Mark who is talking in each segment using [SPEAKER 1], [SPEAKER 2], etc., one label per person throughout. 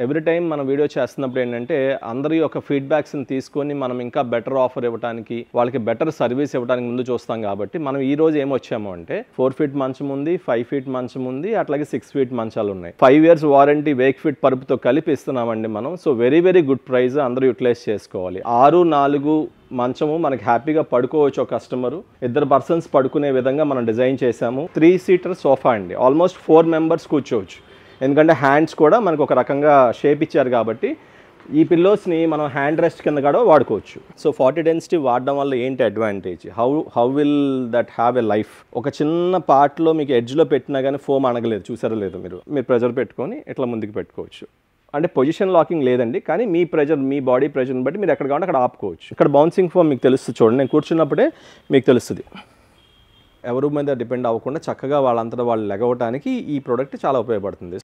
[SPEAKER 1] Every time మనం video చేస్తున్నప్పుడు ఏంటంటే అందరి యొక్క ఫీడ్బ్యాక్స్ని తీసుకొని మనం ఇంకా బెటర్ ఆఫర్ ఇవ్వడానికి వాళ్ళకి బెటర్ సర్వీస్ ఇవ్వడానికి ముందు చూస్తాం కాబట్టి మనం ఈ రోజు ఏమొచ్చాము అంటే 4 ఫీట్ మంచం ఉంది, 5 ఫీట్ మంచం ఉంది, అట్లాగే 6 ఫీట్ మంచాలు ఉన్నాయి. 5 years వారంటీ వేక్ ఫిట్ పరుపుతో కలిపి ఇస్తున్నామండి మనం. సో వెరీ గుడ్ ప్రైస్, అందరూ యూటిలైజ్ చేసుకోవాలి. 6-4 మంచము మనకి హ్యాపీగా పడుకోవచ్చు. ఒక కస్టమరు 2 పర్సన్స్ పడుకునే విధంగా మనం డిజైన్ చేసాము. 3-seater సోఫా అండి, ఆల్మోస్ట్ 4 members కూర్చోవచ్చు. ఎందుకంటే హ్యాండ్స్ కూడా మనకు ఒక రకంగా షేప్ ఇచ్చారు కాబట్టి ఈ పిల్లోస్ని మనం హ్యాండ్ రెస్ట్ కింద కూడా వాడుకోవచ్చు. సో 40 density వాడడం వల్ల ఏంటి advantage, how will that have a life. ఒక చిన్న పార్ట్లో మీకు ఎడ్జ్లో పెట్టినా కానీ ఫోమ్ అనగలేదు, చూసారో లేదు మీరు ప్రెజర్ పెట్టుకొని ఇట్లా ముందుకు పెట్టుకోవచ్చు. అంటే పొజిషన్ లాకింగ్ లేదండి, కానీ మీ ప్రెజర్, మీ బాడీ ప్రెజర్ని బట్టి మీరు ఎక్కడ కావాలంటే అక్కడ ఆపుకోవచ్చు. ఇక్కడ బౌన్సింగ్ ఫోమ్ మీకు తెలుస్తుంది చూడండి, నేను కూర్చున్నప్పుడే మీకు తెలుస్తుంది. ఎవరి మీద డిపెండ్ అవ్వకుండా చక్కగా వాళ్ళంతటా వాళ్ళు లెగవటానికి ఈ ప్రోడక్ట్ చాలా ఉపయోగపడుతుంది.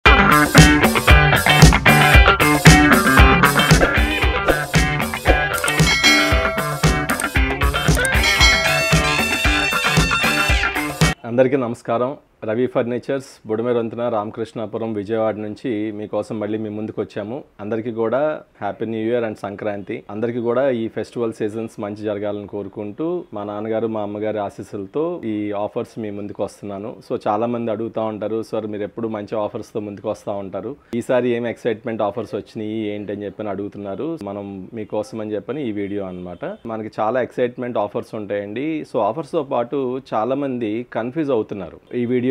[SPEAKER 1] అందరికీ నమస్కారం. రవి ఫర్నిచర్స్, బుడమేరొంతున, రామకృష్ణాపురం, విజయవాడ నుంచి మీకోసం మళ్ళీ మీ ముందుకు వచ్చాము. అందరికీ కూడా happy new year and Sankranti. అందరికీ కూడా ఈ ఫెస్టివల్ సీజన్స్ మంచి జరగాలని కోరుకుంటూ మా నాన్నగారు మా అమ్మగారి ఆశీస్సులతో ఈ ఆఫర్స్ మీ ముందుకు వస్తున్నాను. సో చాలా మంది అడుగుతూ ఉంటారు, సార్ మీరు ఎప్పుడు మంచి ఆఫర్స్తో ముందుకు వస్తూ ఉంటారు, ఈసారి ఏం ఎక్సైట్మెంట్ ఆఫర్స్ వచ్చినాయి ఏంటి అని చెప్పని అడుగుతున్నారు. మనం మీకోసం అని చెప్పని ఈ వీడియో అనమాట. మనకి చాలా ఎక్సైట్మెంట్ ఆఫర్స్ ఉంటాయండి. సో ఆఫర్స్తో పాటు చాలా మంది కన్ఫ్యూజ్ అవుతున్నారు. ఈ వీడియోలో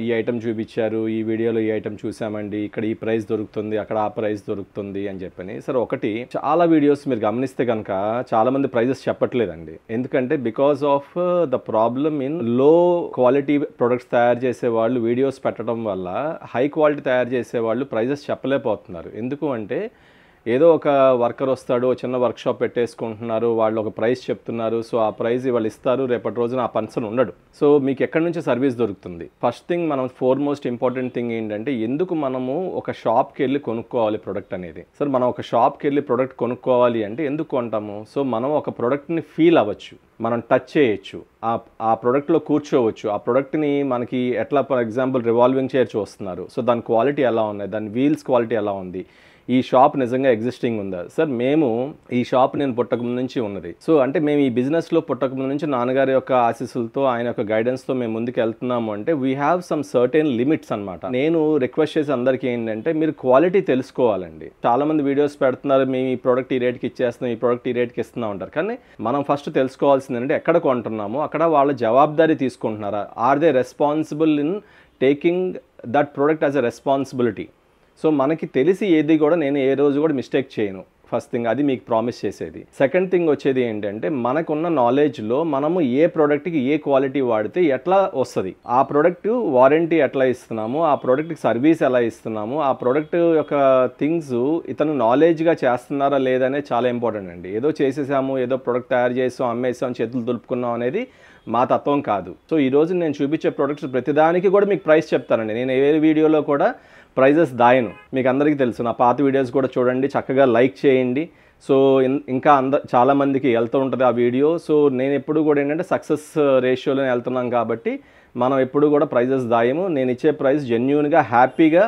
[SPEAKER 1] ఈ ఐటమ్ చూపించారు, ఈ వీడియోలో ఈ ఐటమ్ చూసామండి, ఇక్కడ ఈ ప్రైస్ దొరుకుతుంది, అక్కడ ఆ ప్రైస్ దొరుకుతుంది అని చెప్పని. సరే, ఒకటి చాలా వీడియోస్ మీరు గమనిస్తే కనుక చాలా మంది ప్రైజెస్ చెప్పట్లేదండి. ఎందుకంటే because of the problem in లో క్వాలిటీ ప్రొడక్ట్స్ తయారు చేసే వాళ్ళు వీడియోస్ పెట్టడం వల్ల హై క్వాలిటీ తయారు చేసే వాళ్ళు ప్రైజెస్ చెప్పలేకపోతున్నారు. ఎందుకు అంటే ఏదో ఒక వర్కర్ వస్తాడు, చిన్న వర్క్షాప్ పెట్టేసుకుంటున్నారు, వాళ్ళు ఒక ప్రైస్ చెప్తున్నారు, సో ఆ ప్రైస్ వాళ్ళు ఇస్తారు, రేపటి రోజున ఆ పర్సన్ ఉండడు. సో మీకు ఎక్కడి నుంచి సర్వీస్ దొరుకుతుంది? ఫస్ట్ థింగ్, మనం మోస్ట్ ఇంపార్టెంట్ థింగ్ ఏంటంటే ఎందుకు మనము ఒక షాప్కి వెళ్ళి కొనుక్కోవాలి ప్రోడక్ట్ అనేది. సార్, మనం ఒక షాప్కి వెళ్ళి ప్రోడక్ట్ కొనుక్కోవాలి అంటే ఎందుకు కొంటాము? సో మనం ఒక ప్రోడక్ట్ని ఫీల్ అవ్వచ్చు, మనం టచ్ చేయొచ్చు, ఆ ప్రోడక్ట్లో కూర్చోవచ్చు. ఆ ప్రోడక్ట్ని మనకి ఎట్లా, ఫర్ ఎగ్జాంపుల్ రివాల్వింగ్ చైర్ చూస్తున్నారు, సో దాని క్వాలిటీ ఎలా ఉన్నాయి, దాని వీల్స్ క్వాలిటీ ఎలా ఉంది, ఈ షాప్ నిజంగా ఎగ్జిస్టింగ్ ఉందా? సార్, మేము ఈ షాప్ నేను పుట్టకముందు నుంచి ఉన్నది. సో అంటే మేము ఈ బిజినెస్లో పుట్టకముందు నుంచి నాన్నగారి యొక్క ఆశీస్సులతో, ఆయన యొక్క గైడెన్స్తో మేము ముందుకు వెళ్తున్నాము అంటే we have some certain limits అనమాట. నేను రిక్వెస్ట్ చేసి అందరికీ ఏంటంటే మీరు క్వాలిటీ తెలుసుకోవాలండి. చాలా మంది వీడియోస్ పెడుతున్నారు, మేము ఈ ప్రోడక్ట్ ఈ రేట్కి ఇచ్చేస్తున్నాం, ఈ ప్రోడక్ట్ ఈ రేట్కి ఇస్తున్నాం ఉంటారు. కానీ మనం ఫస్ట్ తెలుసుకోవాల్సింది అంటే ఎక్కడ కొంటున్నాము, అక్కడ వాళ్ళ జవాబుదారీ తీసుకుంటున్నారా? Are they responsible in taking that product as a responsibility? So మనకి తెలిసి ఏది కూడా నేను ఏ రోజు కూడా మిస్టేక్ చేయను. ఫస్ట్ థింగ్, అది మీకు ప్రామిస్ చేసేది. సెకండ్ థింగ్ వచ్చేది ఏంటంటే మనకున్న నాలెడ్జ్లో మనము ఏ ప్రోడక్ట్కి ఏ క్వాలిటీ వాడితే ఎట్లా వస్తుంది, ఆ ప్రోడక్ట్ వారంటీ ఎట్లా ఇస్తున్నాము, ఆ ప్రోడక్ట్కి సర్వీస్ ఎలా ఇస్తున్నాము, ఆ ప్రోడక్ట్ యొక్క థింగ్స్ ఇతను నాలెడ్జ్గా చేస్తున్నారా లేదనే చాలా ఇంపార్టెంట్ అండి. ఏదో చేసేసాము, ఏదో ప్రోడక్ట్ తయారు చేసాం, అమ్మేసాం, చేతులు దులుపుకున్నాం అనేది మా తత్వం కాదు. సో ఈరోజు నేను చూపించే ప్రోడక్ట్స్ ప్రతిదానికి కూడా మీకు ప్రైస్ చెప్తానండి. నేను ఏ వీడియోలో కూడా ప్రైజెస్ దాయను, మీకు అందరికీ తెలుసు. నా పాత వీడియోస్ కూడా చూడండి, చక్కగా లైక్ చేయండి. సో ఇంకా చాలామందికి వెళ్తూ ఉంటుంది ఆ వీడియో. సో నేను ఎప్పుడు కూడా ఏంటంటే సక్సెస్ రేషియోలోనే వెళ్తున్నాం కాబట్టి మనం ఎప్పుడు కూడా ప్రైజెస్ దాయము. నేను ఇచ్చే ప్రైస్ జెన్యూన్గా, హ్యాపీగా,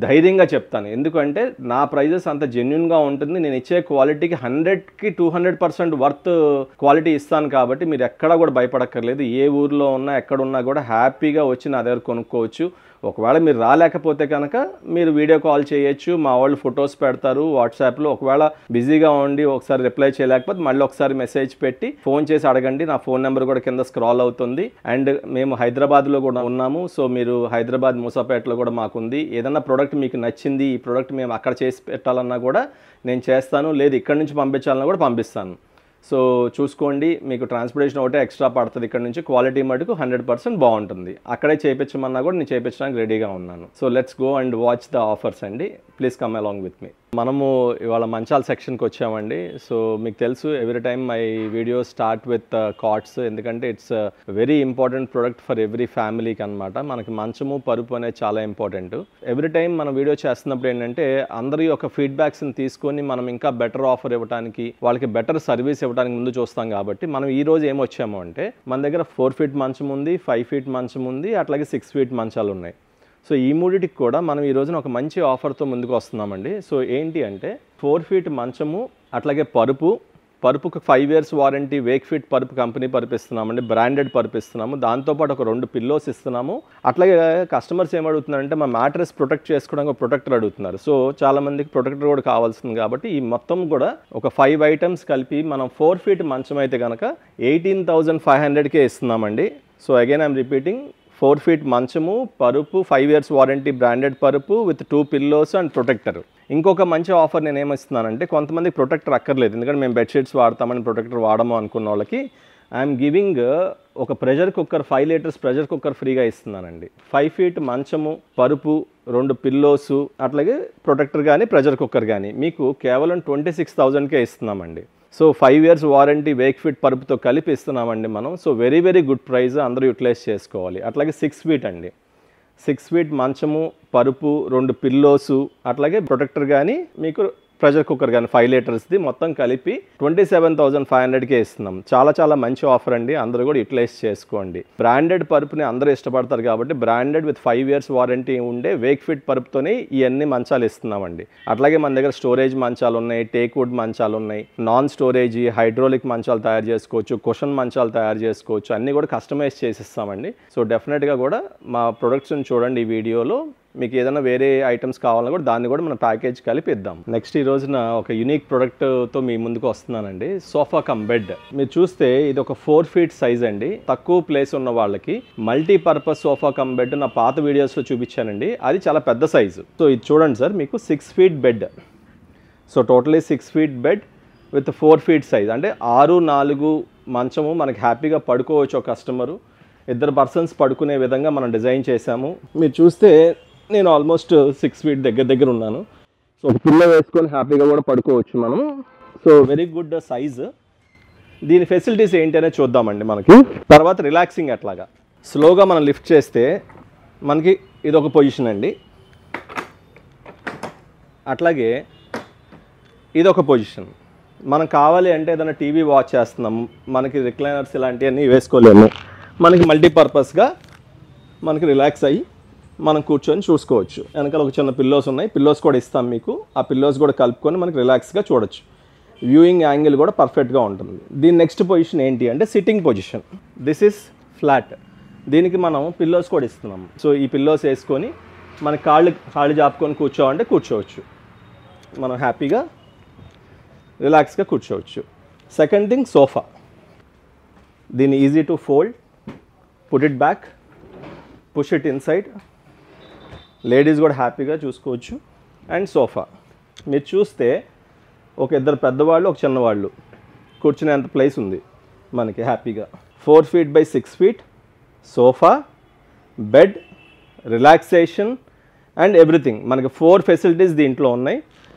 [SPEAKER 1] ధైర్యంగా చెప్తాను. ఎందుకంటే నా ప్రైజెస్ అంత జెన్యూన్గా ఉంటుంది. నేను ఇచ్చే క్వాలిటీకి 100కి 200% వర్త్ క్వాలిటీ ఇస్తాను కాబట్టి మీరు ఎక్కడా కూడా భయపడక్కర్లేదు. ఏ ఊర్లో ఉన్నా ఎక్కడున్నా కూడా హ్యాపీగా వచ్చి నా దగ్గర కొనుక్కోవచ్చు. ఒకవేళ మీరు రాలేకపోతే కనుక మీరు వీడియో కాల్ చేయొచ్చు, మా వాళ్ళు ఫొటోస్ పెడతారు వాట్సాప్లో. ఒకవేళ బిజీగా ఉండి ఒకసారి రిప్లై చేయలేకపోతే మళ్ళీ ఒకసారి మెసేజ్ పెట్టి ఫోన్ చేసి అడగండి. నా ఫోన్ నెంబర్ కూడా కింద స్క్రాల్ అవుతుంది. అండ్ మేము హైదరాబాద్లో కూడా ఉన్నాము. సో మీరు హైదరాబాద్ మూసాపేటలో కూడా మాకుంది. ఏదన్నా ప్రోడక్ట్ మీకు నచ్చింది, ఈ ప్రోడక్ట్ మేము అక్కడ చేసి పెట్టాలన్నా కూడా నేను చేస్తాను, లేదు ఇక్కడి నుంచి పంపించాలన్నా కూడా పంపిస్తాను. సో చూసుకోండి, మీకు ట్రాన్స్పోర్టేషన్ ఒకటే ఎక్స్ట్రా పడుతుంది. ఇక్కడ నుంచి క్వాలిటీ మటుకు 100% బాగుంటుంది. అక్కడే చేయించమన్నా కూడా నేను చేయించడానికి రెడీగా ఉన్నాను. So let's go and watch the offers అండి. Please come along with me. మనము ఇవాళ మంచాల సెక్షన్కి వచ్చామండి. సో మీకు తెలుసు, every time my video start with cots, ఎందుకంటే it's very important product for every ఫ్యామిలీకి అనమాట. మనకి మంచము, పరుపు అనేది చాలా ఇంపార్టెంట్. ఎవ్రీ టైం మనం వీడియో చేస్తున్నప్పుడు ఏంటంటే అందరి యొక్క ఫీడ్బ్యాక్స్ని తీసుకొని మనం ఇంకా బెటర్ ఆఫర్ ఇవ్వడానికి, వాళ్ళకి బెటర్ సర్వీస్ ఇవ్వడానికి ముందు చూస్తాం కాబట్టి మనం ఈ రోజు ఏమొచ్చాము అంటే మన దగ్గర 4 ఫీట్ మంచం ఉంది, 5 ఫీట్ మంచం ఉంది, అట్లాగే 6 ఫీట్ మంచాలు ఉన్నాయి. సో ఈ మూడిటికి కూడా మనం ఈ రోజున ఒక మంచి ఆఫర్తో ముందుకు వస్తున్నామండి. సో ఏంటి అంటే 4 ఫీట్ మంచము, అట్లాగే పరుపుకు 5 years వారంటీ, వేక్ ఫిట్ పరుపు కంపెనీ పరుపు ఇస్తున్నామండి, బ్రాండెడ్ పరుపు ఇస్తున్నాము. దాంతోపాటు ఒక 2 పిల్లోస్ ఇస్తున్నాము. అట్లాగే కస్టమర్స్ ఏమడుగుతున్నారంటే మా మ్యాట్రెస్ ప్రొటెక్ట్ చేసుకోవడానికి ఒక ప్రొటెక్టర్ అడుగుతున్నారు. సో చాలామందికి ప్రొటెక్టర్ కూడా కావాల్సింది కాబట్టి ఈ మొత్తం కూడా ఒక 5 items కలిపి మనం 4 ఫీట్ మంచం అయితే కనుక 18,500కే ఇస్తున్నామండి. So again I'm repeating, 4 feet మంచము, పరుపు, 5 years వారంటీ, బ్రాండెడ్ పరుపు విత్ 2 పిల్లోస్ అండ్ ప్రొటెక్టర్. ఇంకొక మంచి ఆఫర్ నేను ఏమిస్తున్నానంటే, కొంతమందికి ప్రొటెక్టర్ అక్కర్లేదు, ఎందుకంటే మేము బెడ్షీట్స్ వాడతామని ప్రొటెక్టర్ వాడము అనుకున్న వాళ్ళకి ఐఎమ్ గివింగ్ ఒక pressure cooker 5 liters pressure cooker ఫ్రీగా ఇస్తున్నానండి. 5 ఫీట్ మంచము, పరుపు, 2 పిల్లోసు, అట్లాగే ప్రొటెక్టర్ కానీ ప్రెషర్ కుక్కర్ కానీ మీకు కేవలం 26,000కే ఇస్తున్నామండి. So 5 years warranty, Wakefit పరుపుతో కలిపి ఇస్తున్నామండి మనం. సో వెరీ గుడ్ ప్రైస్, అందరూ యూటిలైజ్ చేసుకోవాలి. అట్లాగే 6 feet అండి, 6 feet మంచము, పరుపు, 2 పిల్లోసు, అట్లాగే ప్రొటెక్టర్ కానీ మీకు ప్రెషర్ కుక్కర్ కానీ 5 litersది మొత్తం కలిపి 27,500కే ఇస్తున్నాం. చాలా మంచి ఆఫర్ అండి, అందరూ కూడా యూటిలైజ్ చేసుకోండి. బ్రాండెడ్ పరుపుని అందరూ ఇష్టపడతారు కాబట్టి బ్రాండెడ్ విత్ 5 years వారంటీ ఉండే వేక్ ఫిట్ పరుపుతోనే ఇవన్నీ మంచాలు ఇస్తున్నామండి. అట్లాగే మన దగ్గర స్టోరేజ్ మంచాలు ఉన్నాయి, టేక్ వుడ్ మంచాలు ఉన్నాయి, నాన్ స్టోరేజ్ హైడ్రోలిక్ మంచాలు తయారు చేసుకోవచ్చు, కుషన్ మంచాలు తయారు చేసుకోవచ్చు, అన్నీ కూడా కస్టమైజ్ చేసిస్తామండి. సో డెఫినెట్గా కూడా మా ప్రొడక్ట్స్ని చూడండి ఈ వీడియోలో. మీకు ఏదైనా వేరే ఐటమ్స్ కావాలన్నా కూడా దాన్ని కూడా మనం ప్యాకేజ్ కలిపి ఇద్దాం. నెక్స్ట్ ఈ రోజున ఒక యూనిక్ ప్రోడక్ట్తో మీ ముందుకు వస్తున్నానండి, సోఫా కమ్ బెడ్. మీరు చూస్తే ఇది ఒక 4 feet సైజ్ అండి. తక్కువ ప్లేస్ ఉన్న వాళ్ళకి మల్టీపర్పస్ సోఫా కమ్ బెడ్ నా పాత వీడియోస్లో చూపించానండి, అది చాలా పెద్ద సైజు. సో ఇది చూడండి సార్, మీకు 6 feet bed. So totally 6 feet bed with 4 feet size, అంటే 6-4 మంచము మనకి హ్యాపీగా పడుకోవచ్చు. ఒక కస్టమరు 2 persons పడుకునే విధంగా మనం డిజైన్ చేశాము. మీరు చూస్తే నేను ఆల్మోస్ట్ 6 feet దగ్గర ఉన్నాను. సో ఒక పిల్ల వేసుకొని హ్యాపీగా కూడా పడుకోవచ్చు మనం. So very good size. దీని ఫెసిలిటీస్ ఏంటి అనేది చూద్దామండి. మనకి తర్వాత రిలాక్సింగ్ ఎట్లాగా స్లోగా మనం లిఫ్ట్ చేస్తే మనకి ఇదొక పొజిషన్ అండి, అట్లాగే ఇదొక పొజిషన్. మనం కావాలి అంటే ఏదైనా టీవీ వాచ్ చేస్తున్నాము, మనకి రిక్లైనర్స్ ఇలాంటివన్నీ వేసుకోలేము, మనకి మల్టీపర్పస్గా మనకి రిలాక్స్ అయ్యి మనం కూర్చొని చూసుకోవచ్చు. వెనకాల ఒక చిన్న పిల్లోస్ ఉన్నాయి, పిల్లోస్ కూడా ఇస్తాం మీకు. ఆ పిల్లోస్ కూడా కలుపుకొని మనకి రిలాక్స్గా చూడొచ్చు. వ్యూయింగ్ యాంగిల్ కూడా పర్ఫెక్ట్గా ఉంటుంది. దీని నెక్స్ట్ పొజిషన్ ఏంటి అంటే sitting position. This is flat. దీనికి మనం పిల్లోస్ కూడా ఇస్తున్నాము. సో ఈ పిల్లోస్ వేసుకొని మన కాళ్ళు జాపుకొని కూర్చోవాలంటే కూర్చోవచ్చు, మనం హ్యాపీగా రిలాక్స్గా కూర్చోవచ్చు. Second thing sofa. దీన్ని easy to fold, put it back, push it inside, ladies కూడా హ్యాపీగా చూసుకోవచ్చు. అండ్ సోఫా మీరు చూస్తే ఒక 2 పెద్దవాళ్ళు, ఒక చిన్నవాళ్ళు కూర్చునేంత ప్లేస్ ఉంది మనకి హ్యాపీగా. 4 feet by 6 feet sofa, bed, relaxation and everything. మనకి 4 ఫెసిలిటీస్ దీంట్లో ఉన్నాయి.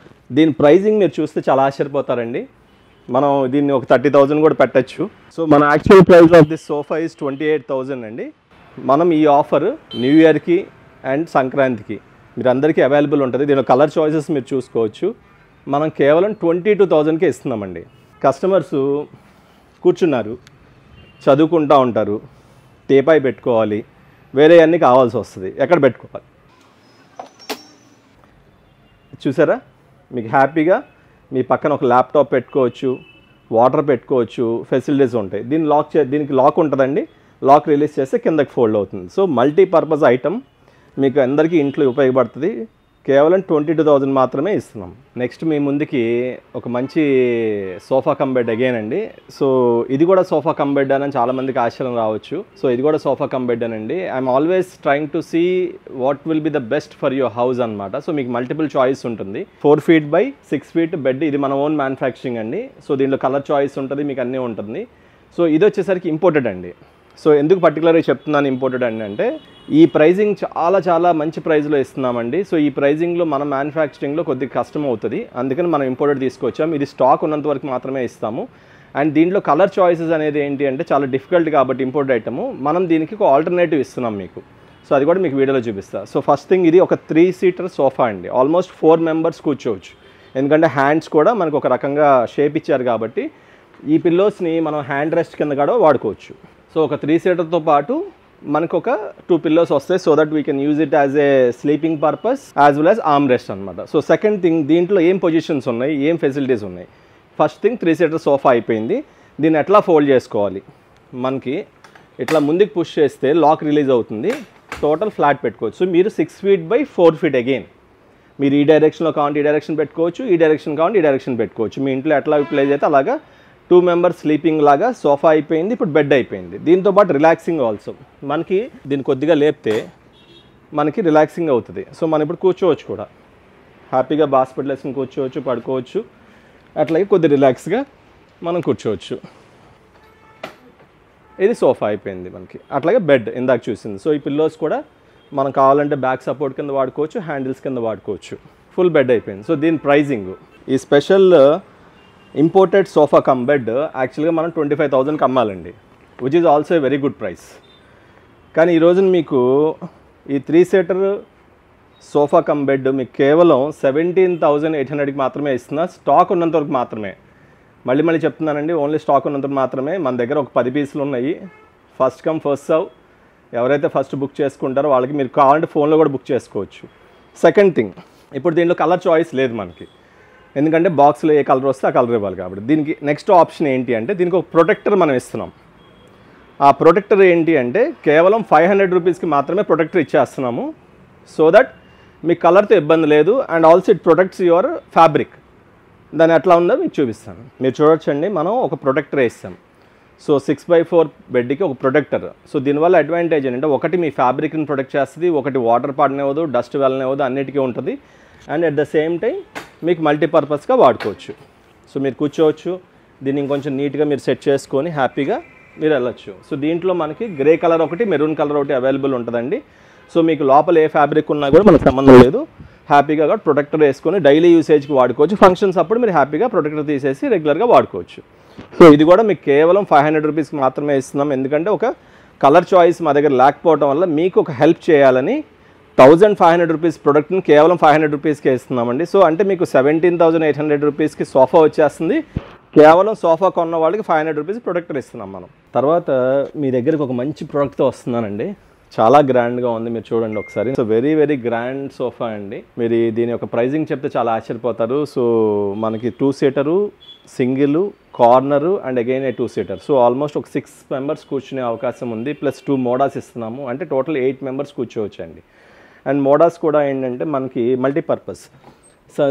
[SPEAKER 1] దీని ప్రైజింగ్ మీరు చూస్తే చాలా ఆశ్చర్యపోతారండి. మనం దీన్ని ఒక 30,000 కూడా పెట్టచ్చు. సో మన actual price of this sofa is 28,000 అండి. మనం ఈ ఆఫర్ న్యూ ఇయర్కి అండ్ సంక్రాంతికి మీరు అందరికీ అవైలబుల్ ఉంటుంది. దీనిలో కలర్ చాయిసెస్ మీరు చూసుకోవచ్చు. మనం కేవలం 22,000కే ఇస్తున్నామండి. కస్టమర్స్ కూర్చున్నారు, చదువుకుంటూ ఉంటారు, టీపాయ్ పెట్టుకోవాలి, వేరే అన్నీ కావాల్సి వస్తుంది, ఎక్కడ పెట్టుకోవాలి చూసారా? మీకు హ్యాపీగా మీ పక్కన ఒక ల్యాప్టాప్ పెట్టుకోవచ్చు, వాటర్ పెట్టుకోవచ్చు, ఫెసిలిటీస్ ఉంటాయి. దీనికి లాక్ ఉంటుందండి. లాక్ రిలీజ్ చేస్తే కిందకి ఫోల్డ్ అవుతుంది. సో మల్టీపర్పస్ ఐటమ్ మీకు అందరికీ ఇంట్లో ఉపయోగపడుతుంది. కేవలం 22,000 మాత్రమే ఇస్తున్నాం. నెక్స్ట్ మీ ముందుకి ఒక మంచి సోఫా కమ్ బెడ్ అగైన్ అండి. సో ఇది కూడా సోఫా కమ్ బెడ్ అని చాలామందికి ఆశ్చర్యం రావచ్చు. సో ఇది కూడా సోఫా కమ్ బెడ్ అనండి. I'm always trying to see what will be the best for your house అనమాట. సో మీకు మల్టిపుల్ చాయిస్ ఉంటుంది. 4 feet by 6 feet బెడ్, ఇది మన ఓన్ మ్యానుఫ్యాక్చరింగ్ అండి. సో దీంట్లో కలర్ చాయిస్ ఉంటుంది, మీకు అన్నీ ఉంటుంది. సో ఇది వచ్చేసరికి ఇంపోర్టెడ్ అండి. సో ఎందుకు పర్టికులర్గా చెప్తున్నాను ఇంపోర్టెడ్ అంటే ఈ ప్రైజింగ్ చాలా మంచి ప్రైస్లో ఇస్తున్నామండి. సో ఈ ప్రైజింగ్లో మన మ్యానుఫ్యాక్చరింగ్లో కొద్దిగా కష్టం అవుతుంది, అందుకని మనం ఇంపోర్టెడ్ తీసుకొచ్చాం. ఇది స్టాక్ ఉన్నంత వరకు మాత్రమే ఇస్తాము. అండ్ దీంట్లో కలర్ చాయిసెస్ అనేది ఏంటి అంటే చాలా డిఫికల్ట్ కాబట్టి ఇంపోర్టెడ్ ఐటము మనం దీనికి ఒక ఆల్టర్నేటివ్ ఇస్తున్నాం మీకు. సో అది కూడా మీకు వీడియోలో చూపిస్తాను. సో ఫస్ట్ థింగ్, ఇది ఒక 3-seater సోఫా అండి. ఆల్మోస్ట్ 4 members కూర్చోవచ్చు, ఎందుకంటే హ్యాండ్స్ కూడా మనకు ఒక రకంగా షేప్ ఇచ్చారు కాబట్టి ఈ పిల్లోస్ని మనం హ్యాండ్ రెస్ట్ కింద కూడా వాడుకోవచ్చు. సో ఒక 3-seaterతో పాటు మనకు ఒక 2 పిల్లోస్ వస్తాయి so that we can use it as a sleeping purpose as well as arm rest అనమాట. సో సెకండ్ థింగ్, దీంట్లో ఏం పొజిషన్స్ ఉన్నాయి, ఏం ఫెసిలిటీస్ ఉన్నాయి. ఫస్ట్ థింగ్ 3 సీటర్ సోఫా అయిపోయింది. దీన్ని ఎట్లా ఫోల్డ్ చేసుకోవాలి, మనకి ఇట్లా ముందుకు పుష్ చేస్తే లాక్ రిలీజ్ అవుతుంది, టోటల్ ఫ్లాట్ పెట్టుకోవచ్చు. మీరు 6 feet by 4 feet అగైన్, మీరు ఈ డైరెక్షన్లో కావాలంటే ఈ డైరెక్షన్ పెట్టుకోవచ్చు, ఈ డైరెక్షన్ కావాలంటే ఈ డైరెక్షన్ పెట్టుకోవచ్చు. మీ ఇంట్లో ఎట్లా యూటిలైజ్ అయితే అలాగా 2 members స్లీపింగ్ లాగా సోఫా అయిపోయింది. ఇప్పుడు బెడ్ అయిపోయింది. దీంతో పాటు రిలాక్సింగ్ ఆల్సో, మనకి దీన్ని కొద్దిగా లేపితే మనకి రిలాక్సింగ్ అవుతుంది. సో మనం ఇప్పుడు కూర్చోవచ్చు కూడా, హ్యాపీగా హాస్పిటల్ వేసుకుని కూర్చోవచ్చు, పడుకోవచ్చు, అట్లాగే కొద్ది రిలాక్స్గా మనం కూర్చోవచ్చు. ఇది సోఫా అయిపోయింది మనకి. అట్లాగే బెడ్ ఇందాక చూసింది. సో ఈ పిల్లోస్ కూడా మనం కావాలంటే బ్యాక్ సపోర్ట్ కింద వాడుకోవచ్చు, హ్యాండిల్స్ కింద వాడుకోవచ్చు. ఫుల్ బెడ్ అయిపోయింది. సో దీని ప్రైజింగ్, ఈ special imported sofa cum bed యాక్చువల్గా మనం 25,000కి అమ్మాలండి, which is also a very good price. కానీ ఈ రోజున మీకు ఈ 3 seater సోఫా కమ్ బెడ్ మీకు కేవలం 17,800కి మాత్రమే ఇస్తున్నా, స్టాక్ ఉన్నంత వరకు మాత్రమే. మళ్ళీ చెప్తున్నానండి, ఓన్లీ స్టాక్ ఉన్నంత మాత్రమే. మన దగ్గర ఒక 10 పీసులు ఉన్నాయి. ఫస్ట్ కమ్ ఫస్ట్ సర్వ్, ఎవరైతే ఫస్ట్ బుక్ చేసుకుంటారో వాళ్ళకి మీరు కావాలంటే ఫోన్లో కూడా బుక్ చేసుకోవచ్చు. సెకండ్ థింగ్, ఇప్పుడు దీంట్లో కలర్ చాయిస్ లేదు మనకి, ఎందుకంటే బాక్స్లో ఏ కలర్ వస్తే ఆ కలర్ ఇవ్వాలి కాబట్టి. దీనికి నెక్స్ట్ ఆప్షన్ ఏంటి అంటే, దీనికి ఒక ప్రొటెక్టర్ మనం ఇస్తున్నాం. ఆ ప్రొటెక్టర్ ఏంటి అంటే కేవలం 500 రూపీస్కి మాత్రమే ప్రొటెక్టర్ ఇచ్చేస్తున్నాము. సో దట్ మీ కలర్తో ఇబ్బంది లేదు, and also it protects your fabric. దాన్ని ఎట్లా ఉందో మీకు చూపిస్తాను. మీరు చూడొచ్చండి, మనం ఒక ప్రొటెక్టర్ వేస్తాం. సో 6x4 బెడ్కి ఒక ప్రొటెక్టర్. సో దీనివల్ల అడ్వాంటేజ్ ఏంటంటే, ఒకటి మీ ఫ్యాబ్రిక్ని ప్రొటెక్ట్ చేస్తుంది, ఒకటి వాటర్ పడనివ్వదు, డస్ట్ వెళ్ళనివ్వదు, అన్నిటికీ ఉంటుంది. And at the same time మీకు మల్టీపర్పస్గా వాడుకోవచ్చు. సో మీరు కూర్చోవచ్చు, దీన్ని ఇంకొంచెం నీట్గా మీరు సెట్ చేసుకొని హ్యాపీగా మీరు వెళ్ళొచ్చు. సో దీంట్లో మనకి గ్రే కలర్ ఒకటి, మెరూన్ కలర్ ఒకటి అవైలబుల్ ఉంటుందండి. సో మీకు లోపల ఏ ఫ్యాబ్రిక్ ఉన్నా కూడా మనకు సంబంధం లేదు, హ్యాపీగా కూడా ప్రొటెక్టర్ వేసుకొని డైలీ యూసేజ్కి వాడుకోవచ్చు. ఫంక్షన్స్ అప్పుడు మీరు హ్యాపీగా ప్రొటెక్టర్ తీసేసి రెగ్యులర్గా వాడుకోవచ్చు. సో ఇది కూడా మీకు కేవలం 500 రూపీస్కి మాత్రమే ఇస్తున్నాం, ఎందుకంటే ఒక కలర్ చాయిస్ మా దగ్గర లేకపోవడం వల్ల మీకు ఒక హెల్ప్ చేయాలని 1,500 రూపీస్ ప్రొడక్ట్ని కేవలం 500 రూపీస్కే ఇస్తున్నామండి. సో అంటే మీకు 17,800 రూపీస్కి సోఫా వచ్చేస్తుంది. కేవలం సోఫా కొన్న వాళ్ళకి 500 రూపీస్ ప్రొడక్టర్ ఇస్తున్నాం మనం. తర్వాత మీ దగ్గరికి ఒక మంచి ప్రోడక్ట్తో వస్తున్నానండి, చాలా గ్రాండ్గా ఉంది, మీరు చూడండి ఒకసారి. So very very grand sofa అండి. మీరు దీని యొక్క ప్రైజింగ్ చెప్తే చాలా ఆశ్చర్యపోతారు. సో మనకి 2 seater, single, corner and again A 2 seater. So almost ఒక 6 members కూర్చునే అవకాశం ఉంది. ప్లస్ 2 మోడాస్ ఇస్తున్నాము, అంటే టోటల్ 8 members కూర్చోవచ్చు అండి. అండ్ మోడాస్ కూడా ఏంటంటే మనకి మల్టీపర్పస్,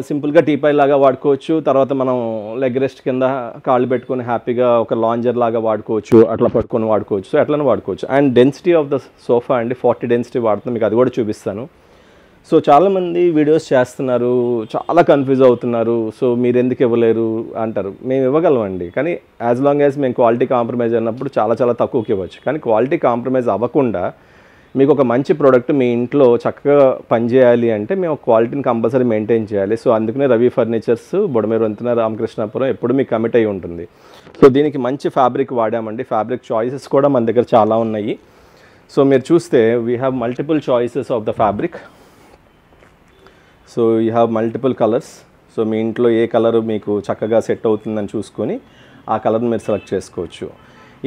[SPEAKER 1] సింపుల్గా టీపాయ్ లాగా వాడుకోవచ్చు. తర్వాత మనం లెగ్ రెస్ట్ కింద కాళ్ళు పెట్టుకొని హ్యాపీగా ఒక లాంజర్ లాగా వాడుకోవచ్చు, అట్లా పట్టుకొని వాడుకోవచ్చు. సో అట్లనే వాడుకోవచ్చు. And density of the sofa అండి 40 డెన్సిటీ వాడుతుంది, మీకు అది కూడా చూపిస్తాను. సో చాలామంది వీడియోస్ చేస్తున్నారు, చాలా కన్ఫ్యూజ్ అవుతున్నారు. సో మీరు ఎందుకు ఇవ్వలేరు అంటారు. మేము ఇవ్వగలమండి, కానీ యాజ్ లాంగ్ యాజ్ మేము క్వాలిటీ కాంప్రమైజ్ అన్నప్పుడు చాలా చాలా తక్కువకి ఇవ్వచ్చు. కానీ క్వాలిటీ కాంప్రమైజ్ అవ్వకుండా మీకు ఒక మంచి ప్రోడక్ట్ మీ ఇంట్లో చక్కగా పనిచేయాలి అంటే మేము క్వాలిటీని కంపల్సరీ మెయింటైన్ చేయాలి. సో అందుకనే రవి ఫర్నిచర్స్, బుడమేరు వంతెన, రామకృష్ణాపురం ఎప్పుడు మీకు కమిట్ అయి ఉంటుంది. సో దీనికి మంచి ఫ్యాబ్రిక్ వాడామండి. ఫ్యాబ్రిక్ చాయిసెస్ కూడా మన దగ్గర చాలా ఉన్నాయి. సో మీరు చూస్తే we have multiple choices of the fabric. So you have multiple colours. So మీ ఇంట్లో ఏ కలర్ మీకు చక్కగా సెట్ అవుతుందని చూసుకొని ఆ కలర్ని మీరు సెలెక్ట్ చేసుకోవచ్చు.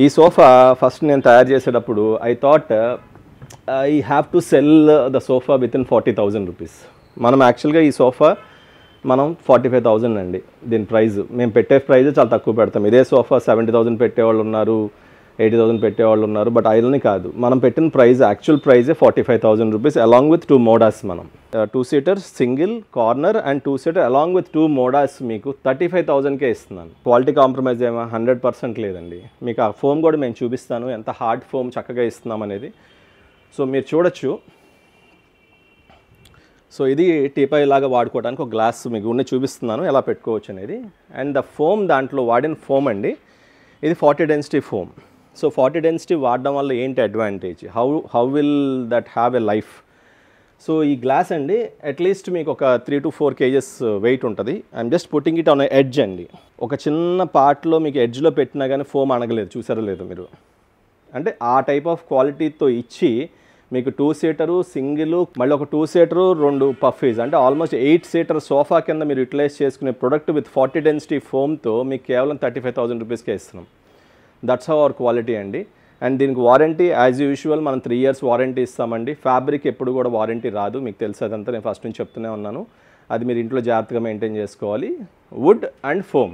[SPEAKER 1] ఈ సోఫా ఫస్ట్ నేను తయారు చేసేటప్పుడు I thought I have to cell the sofa with in 40,000 rupees. మనం యాక్చువల్గా ఈ సోఫా మనం 45,000 అండి దీని ప్రైస్. మేము పెట్టే ప్రైస్ చాలా తక్కువ పెడతాం. ఇదే సోఫా 70,000 పెట్టేవాళ్ళు ఉన్నారు, 80,000 పెట్టేవాళ్ళు ఉన్నారు. బట్ ఐలని కాదు, మనం పెట్టిన ప్రైస్ యాక్చువల్ ప్రైజే 45,000 రూపీస్ అలాంగ్ విత్ 2 మోడాస్. మనం 2 seater, single, corner and 2 seater along with 2 మోడాస్ మీకు 35,000కే ఇస్తున్నాను. క్వాలిటీ కాంప్రమైజ్ ఏమో 100% లేదండి. మీకు ఆ ఫోమ్ కూడా మేము చూపిస్తాను, ఎంత హార్డ్ ఫోమ్ చక్కగా ఇస్తున్నాం అనేది. సో మీరు చూడొచ్చు. సో ఇది టీపాయ్ లాగా వాడుకోవడానికి ఒక గ్లాస్ మీకు ఉన్న చూపిస్తున్నాను ఎలా పెట్టుకోవచ్చు అనేది. అండ్ ద ఫోమ్, దాంట్లో వాడిన ఫోమ్ అండి ఇది 40 డెన్సిటీ ఫోమ్. సో 40 డెన్సిటీ వాడడం వల్ల ఏంటి advantage, how will that have a life. So ఈ గ్లాస్ అండి అట్లీస్ట్ మీకు ఒక 3 to 4 kgs వెయిట్ ఉంటుంది. I'm just putting it on edge అండి. ఒక చిన్న పార్ట్లో మీకు ఎడ్జ్లో పెట్టినా కానీ ఫోమ్ అనగలేదు, చూసారా లేదు మీరు. అంటే ఆ టైప్ ఆఫ్ క్వాలిటీతో ఇచ్చి మీకు 2 seater, సింగిల్, మళ్ళీ ఒక 2 seater, 2 పఫీస్, అంటే ఆల్మోస్ట్ 8 seater సోఫా కింద మీరు యూటిలైజ్ చేసుకునే ప్రొడక్ట్ విత్ 40 డెన్సిటీ ఫోమ్తో మీకు కేవలం 35,000 రూపీస్కే ఇస్తున్నాం. దట్స్ అవర్ క్వాలిటీ అండి. అండ్ దీనికి వారంటీ యాజ్ యూజువల్ మనం 3 years వారంటీ ఇస్తామండి. ఫ్యాబ్రిక్ ఎప్పుడు కూడా వారంటీ రాదు, మీకు తెలుసు అదంతా, నేను ఫస్ట్ నుంచి చెప్తూనే ఉన్నాను. అది మీరు ఇంట్లో జాగ్రత్తగా మెయింటైన్ చేసుకోవాలి. వుడ్ అండ్ ఫోమ్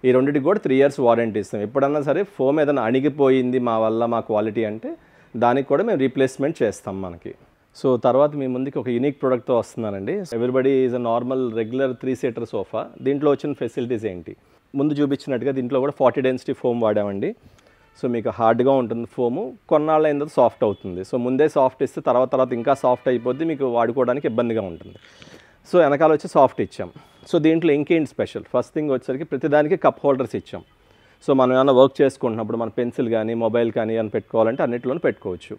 [SPEAKER 1] ఈ రెండింటికి కూడా 3 years వారంటీ ఇస్తాం. ఎప్పుడన్నా సరే ఫోమ్ ఏదైనా అణిగిపోయింది మా వల్ల మా క్వాలిటీ అంటే దానికి కూడా మేము రీప్లేస్మెంట్ చేస్తాం మనకి. సో తర్వాత మీ ముందుకి ఒక యూనిక్ ప్రోడక్ట్తో వస్తున్నానండి. Everybody is a normal regular 3-seater sofa. దీంట్లో వచ్చిన ఫెసిలిటీస్ ఏంటి? ముందు చూపించినట్టుగా దీంట్లో కూడా 40 density ఫోమ్ వాడామండి. సో మీకు హార్డ్గా ఉంటుంది ఫోము, కొన్నాళ్ళు అయిన తర్వాత సాఫ్ట్ అవుతుంది. సో ముందే సాఫ్ట్ ఇస్తే తర్వాత ఇంకా సాఫ్ట్ అయిపోద్ది, మీకు వాడుకోవడానికి ఇబ్బందిగా ఉంటుంది. సో వెనకాల వచ్చి సాఫ్ట్ ఇచ్చాం. సో దీంట్లో ఇంకేంటి స్పెషల్? ఫస్ట్ థింగ్ వచ్చేసరికి ప్రతిదానికి కప్ హోల్డర్స్ ఇచ్చాం. సో మనం ఏమైనా వర్క్ చేసుకుంటున్నప్పుడు మన పెన్సిల్ కానీ మొబైల్ కానీ అని పెట్టుకోవాలంటే అన్నింటిలోనూ పెట్టుకోవచ్చు.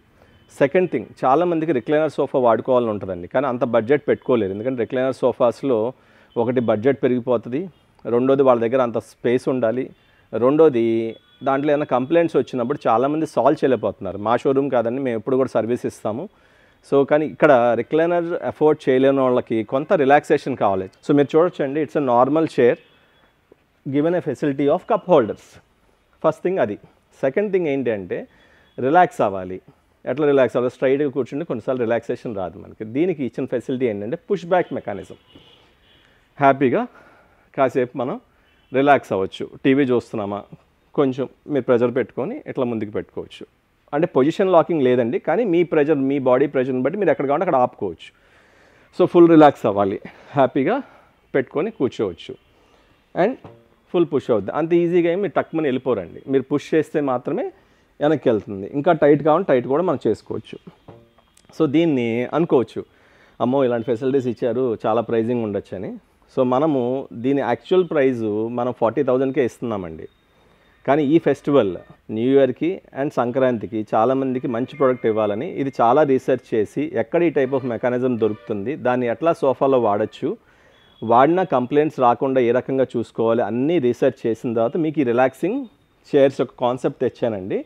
[SPEAKER 1] సెకండ్ థింగ్, చాలామందికి రిక్లైనర్ సోఫా వాడుకోవాలని ఉంటుందండి, కానీ అంత బడ్జెట్ పెట్టుకోలేరు. ఎందుకంటే రిక్లైనర్ సోఫాస్లో ఒకటి బడ్జెట్ పెరిగిపోతుంది, రెండోది వాళ్ళ దగ్గర అంత స్పేస్ ఉండాలి, రెండోది దాంట్లో ఏమైనా కంప్లైంట్స్ వచ్చినప్పుడు చాలామంది సాల్వ్ చేయలేకపోతున్నారు. మా షోరూమ్ కాదండి, మేము ఎప్పుడు కూడా సర్వీస్ ఇస్తాము. సో కానీ ఇక్కడ రిక్లైనర్ అఫోర్డ్ చేయలేని వాళ్ళకి కొంత రిలాక్సేషన్ కావాలి. సో మీరు చూడొచ్చండి, it's a normal chair given a facility of cup holders. First thing అది. సెకండ్ థింగ్ ఏంటి అంటే రిలాక్స్ అవ్వాలి. ఎట్లా రిలాక్స్ అవ్వాలి? స్ట్రైట్గా కూర్చుంటే కొన్నిసార్లు రిలాక్సేషన్ రాదు మనకి. దీనికి ఇచ్చిన ఫెసిలిటీ ఏంటంటే పుష్ బ్యాక్ మెకానిజం. హ్యాపీగా కాసేపు మనం రిలాక్స్ అవ్వచ్చు. టీవీ చూస్తున్నామా, కొంచెం మీరు ప్రెజర్ పెట్టుకొని ఇట్లా ముందుకు పెట్టుకోవచ్చు. అంటే పొజిషన్ లాకింగ్ లేదండి, కానీ మీ ప్రెజర్, మీ బాడీ ప్రెజర్ని బట్టి మీరు ఎక్కడ కావాలంటే అక్కడ ఆపుకోవచ్చు. సో ఫుల్ రిలాక్స్ అవ్వాలి, హ్యాపీగా పెట్టుకొని కూర్చోవచ్చు. అండ్ ఫుల్ పుష్ అవుద్ది. అంత ఈజీగా ఏమి మీరు టక్మని వెళ్ళిపోరండి. మీరు పుష్ చేస్తే మాత్రమే వెనక్కి వెళ్తుంది. ఇంకా టైట్ కావాలంటే టైట్ కూడా మనం చేసుకోవచ్చు. సో దీన్ని అనుకోవచ్చు, అమ్మో ఇలాంటి ఫెసిలిటీస్ ఇచ్చారు, చాలా ప్రైజింగ్ ఉండొచ్చు అని. సో మనము దీని యాక్చువల్ ప్రైజు మనం 40,000కే ఇస్తున్నామండి. కానీ ఈ ఫెస్టివల్ న్యూ ఇయర్కి అండ్ సంక్రాంతికి చాలామందికి మంచి ప్రోడక్ట్ ఇవ్వాలని ఇది చాలా రీసెర్చ్ చేసి ఎక్కడ ఈ టైప్ ఆఫ్ మెకానిజం దొరుకుతుంది, దాన్ని ఎట్లా సోఫాలో వాడచ్చు, వాడిన కంప్లైంట్స్ రాకుండా ఏ రకంగా చూసుకోవాలి అన్నీ రీసెర్చ్ చేసిన తర్వాత మీకు ఈ రిలాక్సింగ్ చైర్స్ యొక్క కాన్సెప్ట్ తెచ్చానండి.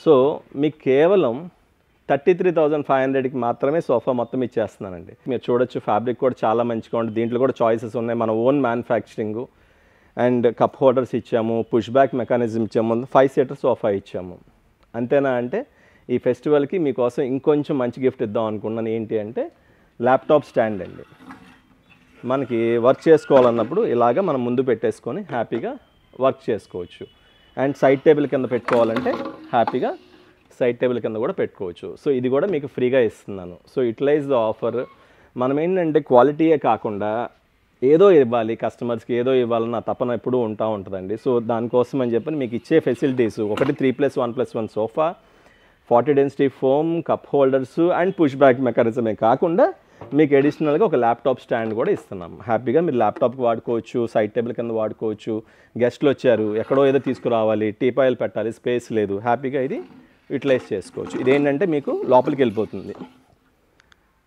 [SPEAKER 1] సో మీకు కేవలం 33,500కి మాత్రమే సోఫా మొత్తం ఇచ్చేస్తున్నానండి. మీరు చూడొచ్చు, ఫ్యాబ్రిక్ కూడా చాలా మంచిగా ఉంటుంది. దీంట్లో కూడా చాయిసెస్ ఉన్నాయి, మన own manufacturing. And cup holders ఇచ్చాము, పుష్ బ్యాక్ మెకానిజం ఇచ్చాము, 5-seater సోఫా ఇచ్చాము. అంతేనా అంటే ఈ ఫెస్టివల్కి మీకోసం ఇంకొంచెం మంచి గిఫ్ట్ ఇద్దాం అనుకున్నాను. ఏంటి అంటే ల్యాప్టాప్ స్టాండ్ అండి. మనకి వర్క్ చేసుకోవాలన్నప్పుడు ఇలాగ మనం ముందు పెట్టేసుకొని హ్యాపీగా వర్క్ చేసుకోవచ్చు. అండ్ సైడ్ టేబుల్ కింద పెట్టుకోవాలంటే హ్యాపీగా సైడ్ టేబుల్ కింద కూడా పెట్టుకోవచ్చు. సో ఇది కూడా మీకు ఫ్రీగా ఇస్తున్నాను. So utilise the offer. మనం ఏంటంటే క్వాలిటీయే కాకుండా ఏదో ఇవ్వాలి, కస్టమర్స్కి ఏదో ఇవ్వాలన్న తపన ఎప్పుడూ ఉంటుందండి. సో దానికోసం అని చెప్పి మీకు ఇచ్చే ఫెసిలిటీస్ ఒకటి 3+1+1 sofa, 40 density foam, cup holders and push back మెకానిజమే కాకుండా మీకు అడిషనల్గా ఒక ల్యాప్టాప్ స్టాండ్ కూడా ఇస్తున్నాం. హ్యాపీగా మీరు ల్యాప్టాప్కి వాడుకోవచ్చు, సైడ్ టేబుల్ కింద వాడుకోవచ్చు. గెస్ట్లు వచ్చారు, ఎక్కడో ఏదో తీసుకురావాలి, టీపాయిలు పెట్టాలి, స్పేస్ లేదు, హ్యాపీగా ఇది యూటిలైజ్ చేసుకోవచ్చు. ఇదేంటంటే మీకు లోపలికి వెళ్ళిపోతుంది.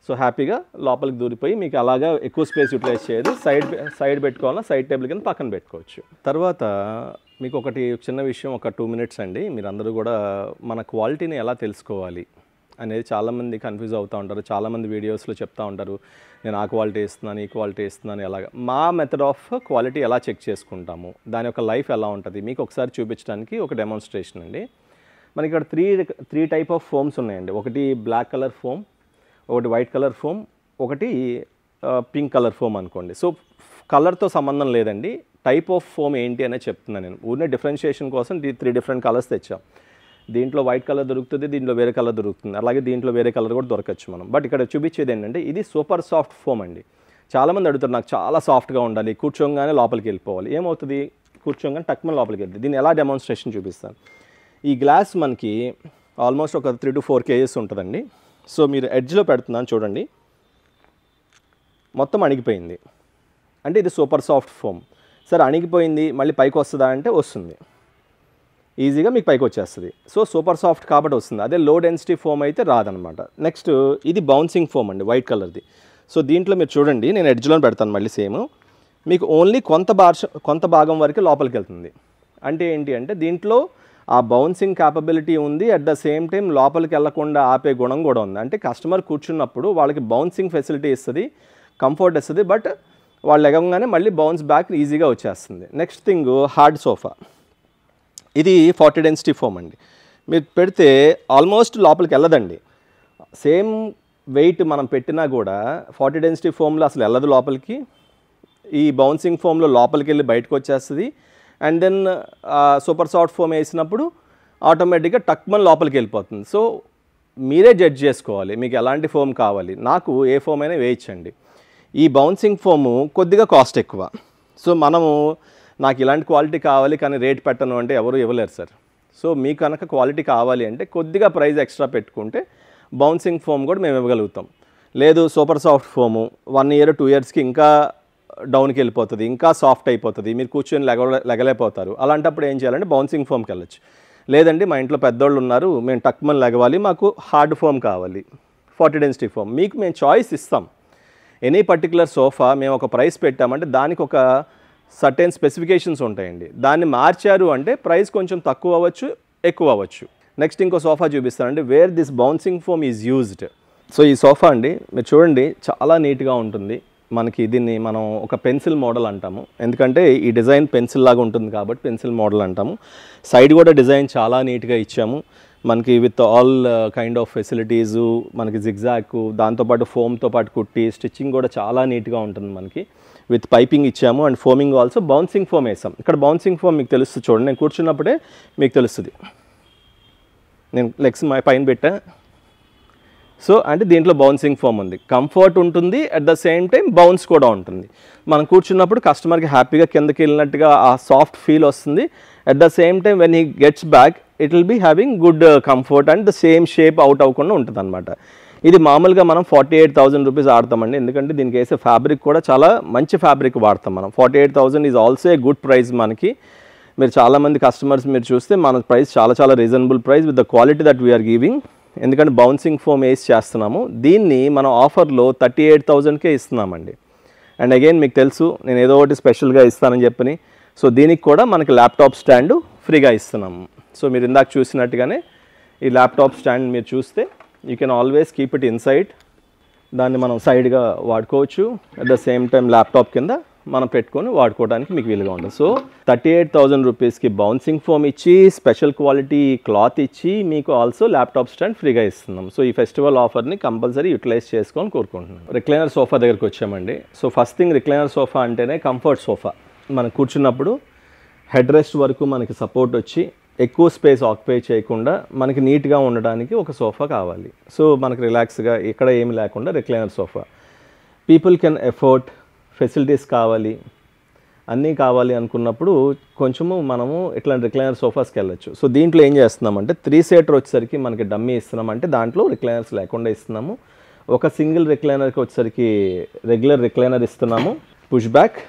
[SPEAKER 1] సో హ్యాపీగా లోపలికి దూరిపోయి మీకు అలాగా ఎక్కువ స్పేస్ యూటిలైజ్ చేయదు. సైడ్ పెట్టుకోవాలన్నా సైడ్ టేబుల్ కింద పక్కన పెట్టుకోవచ్చు. తర్వాత మీకు ఒకటి చిన్న విషయం, ఒక 2 minutes అండి. మీరందరూ కూడా మన క్వాలిటీని ఎలా తెలుసుకోవాలి అనేది చాలామంది కన్ఫ్యూజ్ అవుతూ ఉంటారు. చాలామంది వీడియోస్లో చెప్తూ ఉంటారు, నేను ఆ క్వాలిటీ ఇస్తున్నాను, ఈ క్వాలిటీ ఇస్తున్నాను. ఎలాగ మా మెథడ్ ఆఫ్ క్వాలిటీ ఎలా చెక్ చేసుకుంటాము, దాని యొక్క లైఫ్ ఎలా ఉంటుంది మీకు ఒకసారి చూపించడానికి ఒక డెమాన్స్ట్రేషన్ అండి. మనకి ఇక్కడ త్రీ టైప్ ఆఫ్ ఫోమ్స్ ఉన్నాయండి. ఒకటి బ్లాక్ కలర్ ఫోమ్, ఒకటి వైట్ కలర్ ఫోమ్, ఒకటి పింక్ కలర్ ఫోమ్ అనుకోండి. సో కలర్తో సంబంధం లేదండి, టైప్ ఆఫ్ ఫోమ్ ఏంటి అనేది చెప్తున్నాను నేను. ఊరినే డిఫరెన్షియేషన్ కోసం 3 different కలర్స్ తెచ్చాం. దీంట్లో వైట్ కలర్ దొరుకుతుంది, దీంట్లో వేరే కలర్ దొరుకుతుంది, అలాగే దీంట్లో వేరే కలర్ కూడా దొరకచ్చు మనం. బట్ ఇక్కడ చూపించేది ఏంటంటే ఇది సూపర్ సాఫ్ట్ ఫోమ్ అండి. చాలామంది అడుగుతారు, నాకు చాలా సాఫ్ట్గా ఉండాలి, కూర్చోగానే లోపలికి వెళ్ళిపోవాలి. ఏమవుతుంది? కూర్చోగానే టక్మని లోపలికి వెళ్తుంది. దీన్ని ఎలా డెమాన్స్ట్రేషన్ చూపిస్తాను. ఈ గ్లాస్ మనకి ఆల్మోస్ట్ ఒక 3 to 4 kgs ఉంటుందండి. సో మీరు ఎడ్జ్లో పెడుతున్నాను చూడండి, మొత్తం అణిగిపోయింది. అంటే ఇది సూపర్ సాఫ్ట్ ఫోమ్. సరే అణిగిపోయింది, మళ్ళీ పైకి వస్తుందా అంటే వస్తుంది, ఈజీగా మీకు పైకి వచ్చేస్తుంది. సో సూపర్ సాఫ్ట్ కాబట్టి వస్తుంది. అదే లో డెన్సిటీ ఫోమ్ అయితే రాదనమాట. నెక్స్ట్ ఇది బౌన్సింగ్ ఫోమ్ అండి, వైట్ కలర్ది. సో దీంట్లో మీరు చూడండి, నేను ఎడ్జ్లో పెడతాను మళ్ళీ సేమ్. మీకు ఓన్లీ కొంత భాగం వరకు లోపలికి వెళ్తుంది. అంటే ఏంటి అంటే దీంట్లో ఆ బౌన్సింగ్ క్యాపబిలిటీ ఉంది, అట్ ద సేమ్ టైం లోపలికి వెళ్లకుండా ఆపే గుణం కూడా ఉంది. అంటే కస్టమర్ కూర్చున్నప్పుడు వాళ్ళకి బౌన్సింగ్ ఫెసిలిటీ ఇస్తుంది, కంఫర్ట్ ఇస్తుంది, బట్ వాళ్ళు ఎగంగానే మళ్ళీ బౌన్స్ బ్యాక్ ఈజీగా వచ్చేస్తుంది. Next thing hard sofa. ఇది 40 density ఫోమ్ అండి. మీరు పెడితే ఆల్మోస్ట్ లోపలికి వెళ్ళదండి. సేమ్ వెయిట్ మనం పెట్టినా కూడా 40 డెన్సిటీ ఫోమ్లో అసలు వెళ్ళదు లోపలికి. ఈ బౌన్సింగ్ ఫోమ్లో లోపలికి వెళ్ళి బయటకు వచ్చేస్తుంది. And then super soft foam వేసినప్పుడు ఆటోమేటిక్గా టక్మన్ లోపలికి వెళ్ళిపోతుంది. సో మీరే జడ్జ్ చేసుకోవాలి మీకు ఎలాంటి ఫోమ్ కావాలి. నాకు ఏ ఫోమ్ అయినా వేయించండి. ఈ బౌన్సింగ్ ఫోము కొద్దిగా కాస్ట్ ఎక్కువ. సో మనము నాకు ఇలాంటి క్వాలిటీ కావాలి కానీ రేట్ పెట్టను అంటే ఎవరు ఇవ్వలేరు సార్. సో మీకు కనుక క్వాలిటీ కావాలి అంటే కొద్దిగా ప్రైస్ ఎక్స్ట్రా పెట్టుకుంటే బౌన్సింగ్ ఫోమ్ కూడా మేము ఇవ్వగలుగుతాం. లేదు సూపర్ సాఫ్ట్ ఫోము 1 year 2 yearsకి ఇంకా డౌన్కి వెళ్ళిపోతుంది, ఇంకా సాఫ్ట్ అయిపోతుంది, మీరు కూర్చొని లెగలేకపోతారు. అలాంటప్పుడు ఏం చేయాలంటే బౌన్సింగ్ ఫోమ్కి వెళ్ళచ్చు. లేదండి మా ఇంట్లో పెద్దోళ్ళు ఉన్నారు, మేము టక్మన్ లెగవాలి, మాకు హార్డ్ ఫోమ్ కావాలి 40 డెన్సిటీ ఫోమ్, మీకు మేము చాయిస్ ఇస్తాం. ఎనీ పర్టికులర్ సోఫా మేము ఒక ప్రైస్ పెట్టామంటే దానికి ఒక సర్టెన్ స్పెసిఫికేషన్స్ ఉంటాయండి. దాన్ని మార్చారు అంటే ప్రైస్ కొంచెం తక్కువ అవ్వచ్చు, ఎక్కువ అవ్వచ్చు. నెక్స్ట్ ఇంకో సోఫా చూపిస్తానండి, where this bouncing foam is used. So ఈ సోఫా అండి మీరు చూడండి చాలా నీట్గా ఉంటుంది. మనకి దీన్ని మనం ఒక పెన్సిల్ మోడల్ అంటాము, ఎందుకంటే ఈ డిజైన్ పెన్సిల్ లాగా ఉంటుంది కాబట్టి పెన్సిల్ మోడల్ అంటాము. సైడ్ కూడా డిజైన్ చాలా నీట్గా ఇచ్చాము మనకి with all kind of facilities, మనకి జిగ్జాగ్, దాంతోపాటు ఫోమ్తో పాటు కుట్టి స్టిచ్చింగ్ కూడా చాలా నీట్గా ఉంటుంది మనకి. విత్ పైపింగ్ ఇచ్చాము and foaming also bouncing foam వేసాం. ఇక్కడ బౌన్సింగ్ ఫోమ్ మీకు తెలుస్తుంది చూడండి, నేను కూర్చున్నప్పుడే మీకు తెలుస్తుంది. నేను లెగ్స్ పైన పెట్టా. సో అంటే దీంట్లో బౌన్సింగ్ ఫోమ్ ఉంది, కంఫర్ట్ ఉంటుంది, at the same time bounce కూడా ఉంటుంది. మనం కూర్చున్నప్పుడు కస్టమర్కి హ్యాపీగా కిందకి వెళ్ళినట్టుగా ఆ సాఫ్ట్ ఫీల్ వస్తుంది. At the same time when he gets back it will be having good comfort and the same shape out అవ్వకుండా ఉంటుంది అనమాట. ఇది మామూలుగా మనం 48,000 రూపీస్ ఆడతామండి, ఎందుకంటే దీనికి వేసే ఫ్యాబ్రిక్ కూడా చాలా మంచి ఫ్యాబ్రిక్ వాడతాం మనం. 48,000 is also a good price మనకి. మీరు చాలామంది కస్టమర్స్ మీరు చూస్తే మన ప్రైస్ చాలా reasonable price with the quality that we're giving. ఎందుకంటే బౌన్సింగ్ ఫోమ్ వేసి చేస్తున్నాము, దీన్ని మనం ఆఫర్లో 38,000కే ఇస్తున్నామండి. అండ్ అగైన్ మీకు తెలుసు నేను ఏదో ఒకటి స్పెషల్గా ఇస్తానని చెప్పని, సో దీనికి కూడా మనకి ల్యాప్టాప్ స్టాండ్ ఫ్రీగా ఇస్తున్నాము. సో మీరు ఇందాక చూసినట్టుగానే ఈ ల్యాప్టాప్ స్టాండ్ మీరు చూస్తే you can always keep it inside. దాన్ని మనం సైడ్గా వాడుకోవచ్చు, at the same time laptop కింద మనం పెట్టుకొని వాడుకోవడానికి మీకు వీలుగా ఉంటుంది. సో 38,000 రూపీస్కి బౌన్సింగ్ ఫోమ్ ఇచ్చి స్పెషల్ క్వాలిటీ క్లాత్ ఇచ్చి మీకు ఆల్సో ల్యాప్టాప్ స్టాండ్ ఫ్రీగా ఇస్తున్నాం. సో ఈ ఫెస్టివల్ ఆఫర్ని కంపల్సరీ యూటిలైజ్ చేసుకొని కోరుకుంటున్నాం. రిక్లైనర్ సోఫా దగ్గరికి వచ్చామండి. So first thing recliner sofa అంటేనే కంఫర్ట్ సోఫా. మనం కూర్చున్నప్పుడు హెడ్ రెస్ట్ వరకు మనకి సపోర్ట్ వచ్చి ఎక్కువ స్పేస్ ఆక్యుపై చేయకుండా మనకి నీట్గా ఉండడానికి ఒక సోఫా కావాలి. సో మనకి రిలాక్స్గా ఇక్కడ ఏమి లేకుండా recliner sofa. People can afford, facilities కావాలి, అన్నీ కావాలి అనుకున్నప్పుడు కొంచెము మనము ఇట్లాంటి రిక్లైనర్ సోఫాస్కి వెళ్ళచ్చు. సో దీంట్లో ఏం చేస్తున్నామంటే 3 seater వచ్చేసరికి మనకి డమ్మీ ఇస్తున్నాం, అంటే దాంట్లో రిక్లైనర్స్ లేకుండా ఇస్తున్నాము. ఒక సింగిల్ రిక్లైనర్కి వచ్చేసరికి రెగ్యులర్ రిక్లైనర్ ఇస్తున్నాము, push back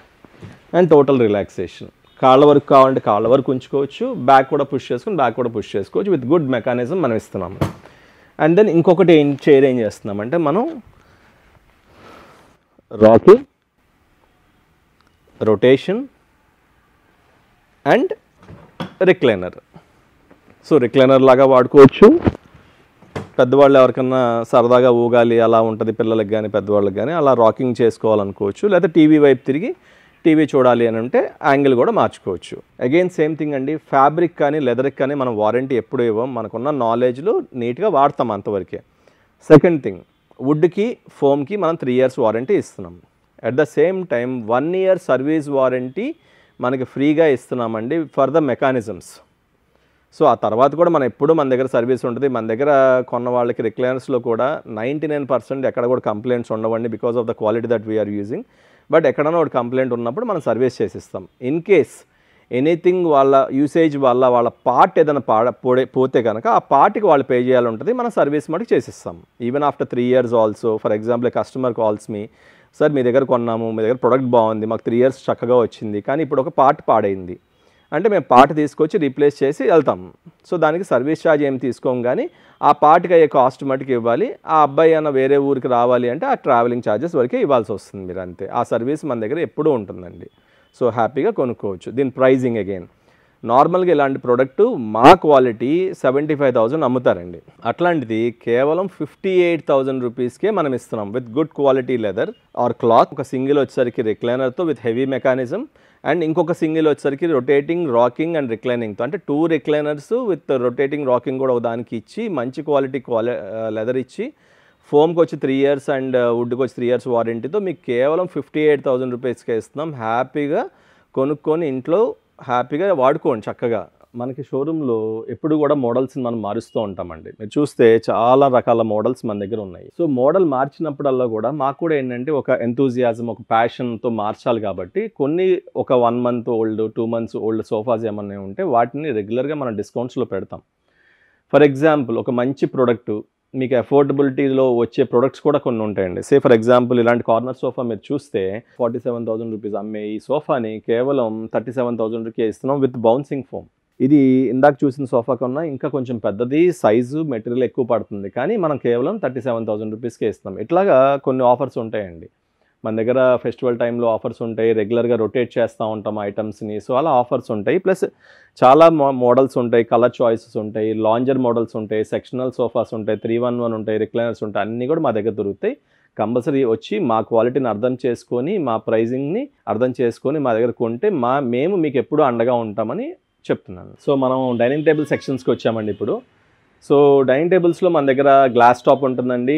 [SPEAKER 1] and total relaxation. కాళ్ళ వరకు కావాలంటే కాళ్ళ వరకు ఉంచుకోవచ్చు, బ్యాక్ కూడా పుష్ చేసుకుని బ్యాక్ కూడా పుష్ చేసుకోవచ్చు. విత్ గుడ్ మెకానిజం మనం ఇస్తున్నాము. అండ్ దెన్ ఇంకొకటి చైర్ ఏం చేస్తున్నామంటే మనం rocking, rotation and recliner. So recliner లాగా వాడుకోవచ్చు. పెద్దవాళ్ళు ఎవరికన్నా సరదాగా ఊగాలి అలా ఉంటుంది పిల్లలకి కానీ పెద్దవాళ్ళకి కానీ, అలా రాకింగ్ చేసుకోవాలనుకోవచ్చు. లేదా టీవీ వైపు తిరిగి టీవీ చూడాలి అని అంటే యాంగిల్ కూడా మార్చుకోవచ్చు. అగైన్ సేమ్ థింగ్ అండి, ఫ్యాబ్రిక్ కానీ లెదర్కి కానీ మనం వారంటీ ఎప్పుడు ఇవ్వం, మనకున్న నాలెడ్జ్లో నీట్గా వాడతాం అంతవరకే. సెకండ్ థింగ్, వుడ్కి ఫోమ్కి మనం 3 years వారంటీ ఇస్తున్నాం. At the same time 1 year service warranty మనకి ఫ్రీగా ఇస్తున్నామండి ఫర్ ద మెకానిజమ్స్. సో ఆ తర్వాత కూడా మనం ఎప్పుడు మన దగ్గర సర్వీస్ ఉంటుంది. మన దగ్గర కొన్న వాళ్ళకి రిక్లైనర్స్లో కూడా 99% ఎక్కడ కూడా కంప్లైంట్స్ ఉండవండి, because of the quality that we are using. But ఎక్కడైనా ఒక కంప్లైంట్ ఉన్నప్పుడు మనం సర్వీస్ చేసిస్తాం. ఇన్ కేస్ ఎనీథింగ్ వాళ్ళ యూసేజ్ వల్ల వాళ్ళ పార్ట్ ఏదైనా పోతే కనుక ఆ పార్ట్కి వాళ్ళు పే చేయాలి ఉంటుంది, మనం సర్వీస్ మటుకు చేసిస్తాం. Even after 3 years also. For example customer calls మీ, సార్ మీ దగ్గర కొన్నాము, మీ దగ్గర ప్రొడక్ట్ బాగుంది, మాకు 3 years చక్కగా వచ్చింది, కానీ ఇప్పుడు ఒక పార్ట్ పాడైంది అంటే మేము పార్ట్ తీసుకొచ్చి రీప్లేస్ చేసి వెళ్తాం. సో దానికి సర్వీస్ ఛార్జ్ ఏమి తీసుకోం, కానీ ఆ పార్ట్కి అయ్యే కాస్ట్ మటుకు ఇవ్వాలి. ఆ అబ్బాయి అన్న వేరే ఊరికి రావాలి అంటే ఆ ట్రావెలింగ్ ఛార్జెస్ వరకే ఇవ్వాల్సి వస్తుంది మీరు, అంతే. ఆ సర్వీస్ మన దగ్గర ఎప్పుడూ ఉంటుందండి. సో హ్యాపీగా కొనుక్కోవచ్చు. దీని ప్రైజింగ్ అగైన్ నార్మల్గా ఇలాంటి ప్రోడక్ట్ మా క్వాలిటీ 75,000 అమ్ముతారండి, అట్లాంటిది కేవలం 58,000 రూపీస్కే మనం ఇస్తున్నాం with good quality leather or cloth. ఒక సింగిల్ వచ్చేసరికి రిక్లైనర్తో విత్ హెవీ మెకానిజం అండ్ ఇంకొక సింగిల్ వచ్చేసరికి రొటేటింగ్, రాకింగ్ అండ్ రిక్లైనింగ్తో, అంటే 2 రిక్లైనర్స్ విత్ రొటేటింగ్, రాకింగ్ కూడా దానికి ఇచ్చి మంచి క్వాలిటీ లెదర్ ఇచ్చి ఫోమ్కి వచ్చి 3 years అండ్ వుడ్కి వచ్చి 3 years వారంటీతో మీకు కేవలం 58,000 రూపీస్కే ఇస్తున్నాం. హ్యాపీగా కొనుక్కొని ఇంట్లో హ్యాపీగా వాడుకోండి చక్కగా. మనకి షోరూంలో ఎప్పుడు కూడా మోడల్స్ని మనం మారుస్తూ ఉంటామండి. మీరు చూస్తే చాలా రకాల మోడల్స్ మన దగ్గర ఉన్నాయి. సో మోడల్ మార్చినప్పుడల్లా కూడా మాకు కూడా ఏంటంటే ఒక ఎంతూజియాజం, ఒక ప్యాషన్తో మార్చాలి కాబట్టి కొన్ని ఒక 1 month old, 2 months old sofas ఏమన్నా ఉంటే వాటిని రెగ్యులర్గా మనం డిస్కౌంట్స్లో పెడతాం. ఫర్ ఎగ్జాంపుల్ ఒక మంచి ప్రోడక్ట్ మీకు అఫోర్డబిలిటీలో వచ్చే ప్రొడక్ట్స్ కూడా కొన్ని ఉంటాయండి. సే ఫర్ ఎగ్జాంపుల్ ఇలాంటి కార్నర్ సోఫా మీరు చూస్తే 47,000 రూపీస్ అమ్మే ఈ సోఫాని కేవలం 37,000కే ఇస్తున్నాం విత్ బౌన్సింగ్ ఫోమ్. ఇది ఇందాక చూసిన సోఫా కన్నా ఇంకా కొంచెం పెద్దది, సైజు, మెటీరియల్ ఎక్కువ పడుతుంది, కానీ మనం కేవలం 37,000 రూపీస్కే ఇస్తున్నాం. ఇట్లాగా కొన్ని ఆఫర్స్ ఉంటాయండి మన దగ్గర. ఫెస్టివల్ టైంలో ఆఫర్స్ ఉంటాయి, రెగ్యులర్గా రొటేట్ చేస్తూ ఉంటాం ఐటమ్స్ని. సో అలా ఆఫర్స్ ఉంటాయి. ప్లస్ చాలా మోడల్స్ ఉంటాయి, కలర్ చాయిసెస్ ఉంటాయి, లాంజర్ మోడల్స్ ఉంటాయి, సెక్షనల్ సోఫాస్ ఉంటాయి, 311 ఉంటాయి, రిక్లైనర్స్ ఉంటాయి, అన్నీ కూడా మా దగ్గర దొరుకుతాయి. కంపల్సరీ వచ్చి మా క్వాలిటీని అర్థం చేసుకొని, మా ప్రైజింగ్ని అర్థం చేసుకొని మా దగ్గర కొంటే మేము మీకు ఎప్పుడూ అండగా ఉంటామని చెప్తున్నాను. సో మనం డైనింగ్ టేబుల్ సెక్షన్స్కి వచ్చామండి ఇప్పుడు. సో డైనింగ్ టేబుల్స్లో మన దగ్గర గ్లాస్ టాప్ ఉంటుందండి,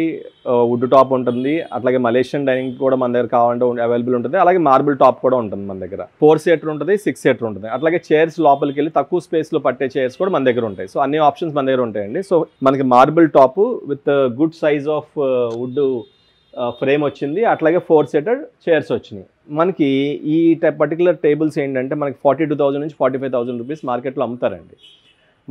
[SPEAKER 1] వుడ్ టాప్ ఉంటుంది, అట్లాగే మలేషియన్ డైనింగ్ కూడా మన దగ్గర కావాలంటే అవైలబుల్ ఉంటుంది, అలాగే మార్బుల్ టాప్ కూడా ఉంటుంది మన దగ్గర. 4 seater ఉంటుంది, 6 seater ఉంటుంది, అట్లాగే చైర్స్ లోపలికి వెళ్ళి తక్కువ స్పేస్లో పట్టే చైర్స్ కూడా మన దగ్గర ఉంటాయి. సో అన్ని ఆప్షన్స్ మన దగ్గర ఉంటాయండి. సో మనకి marble top with good size of would frame వచ్చింది, అట్లాగే 4 seater చైర్స్ వచ్చినాయి. మనకి ఈ పర్టికులర్ టేబుల్స్ ఏంటంటే మనకి 42,000 నుంచి 45,000 రూపీస్ మార్కెట్లో అమ్ముతారండి.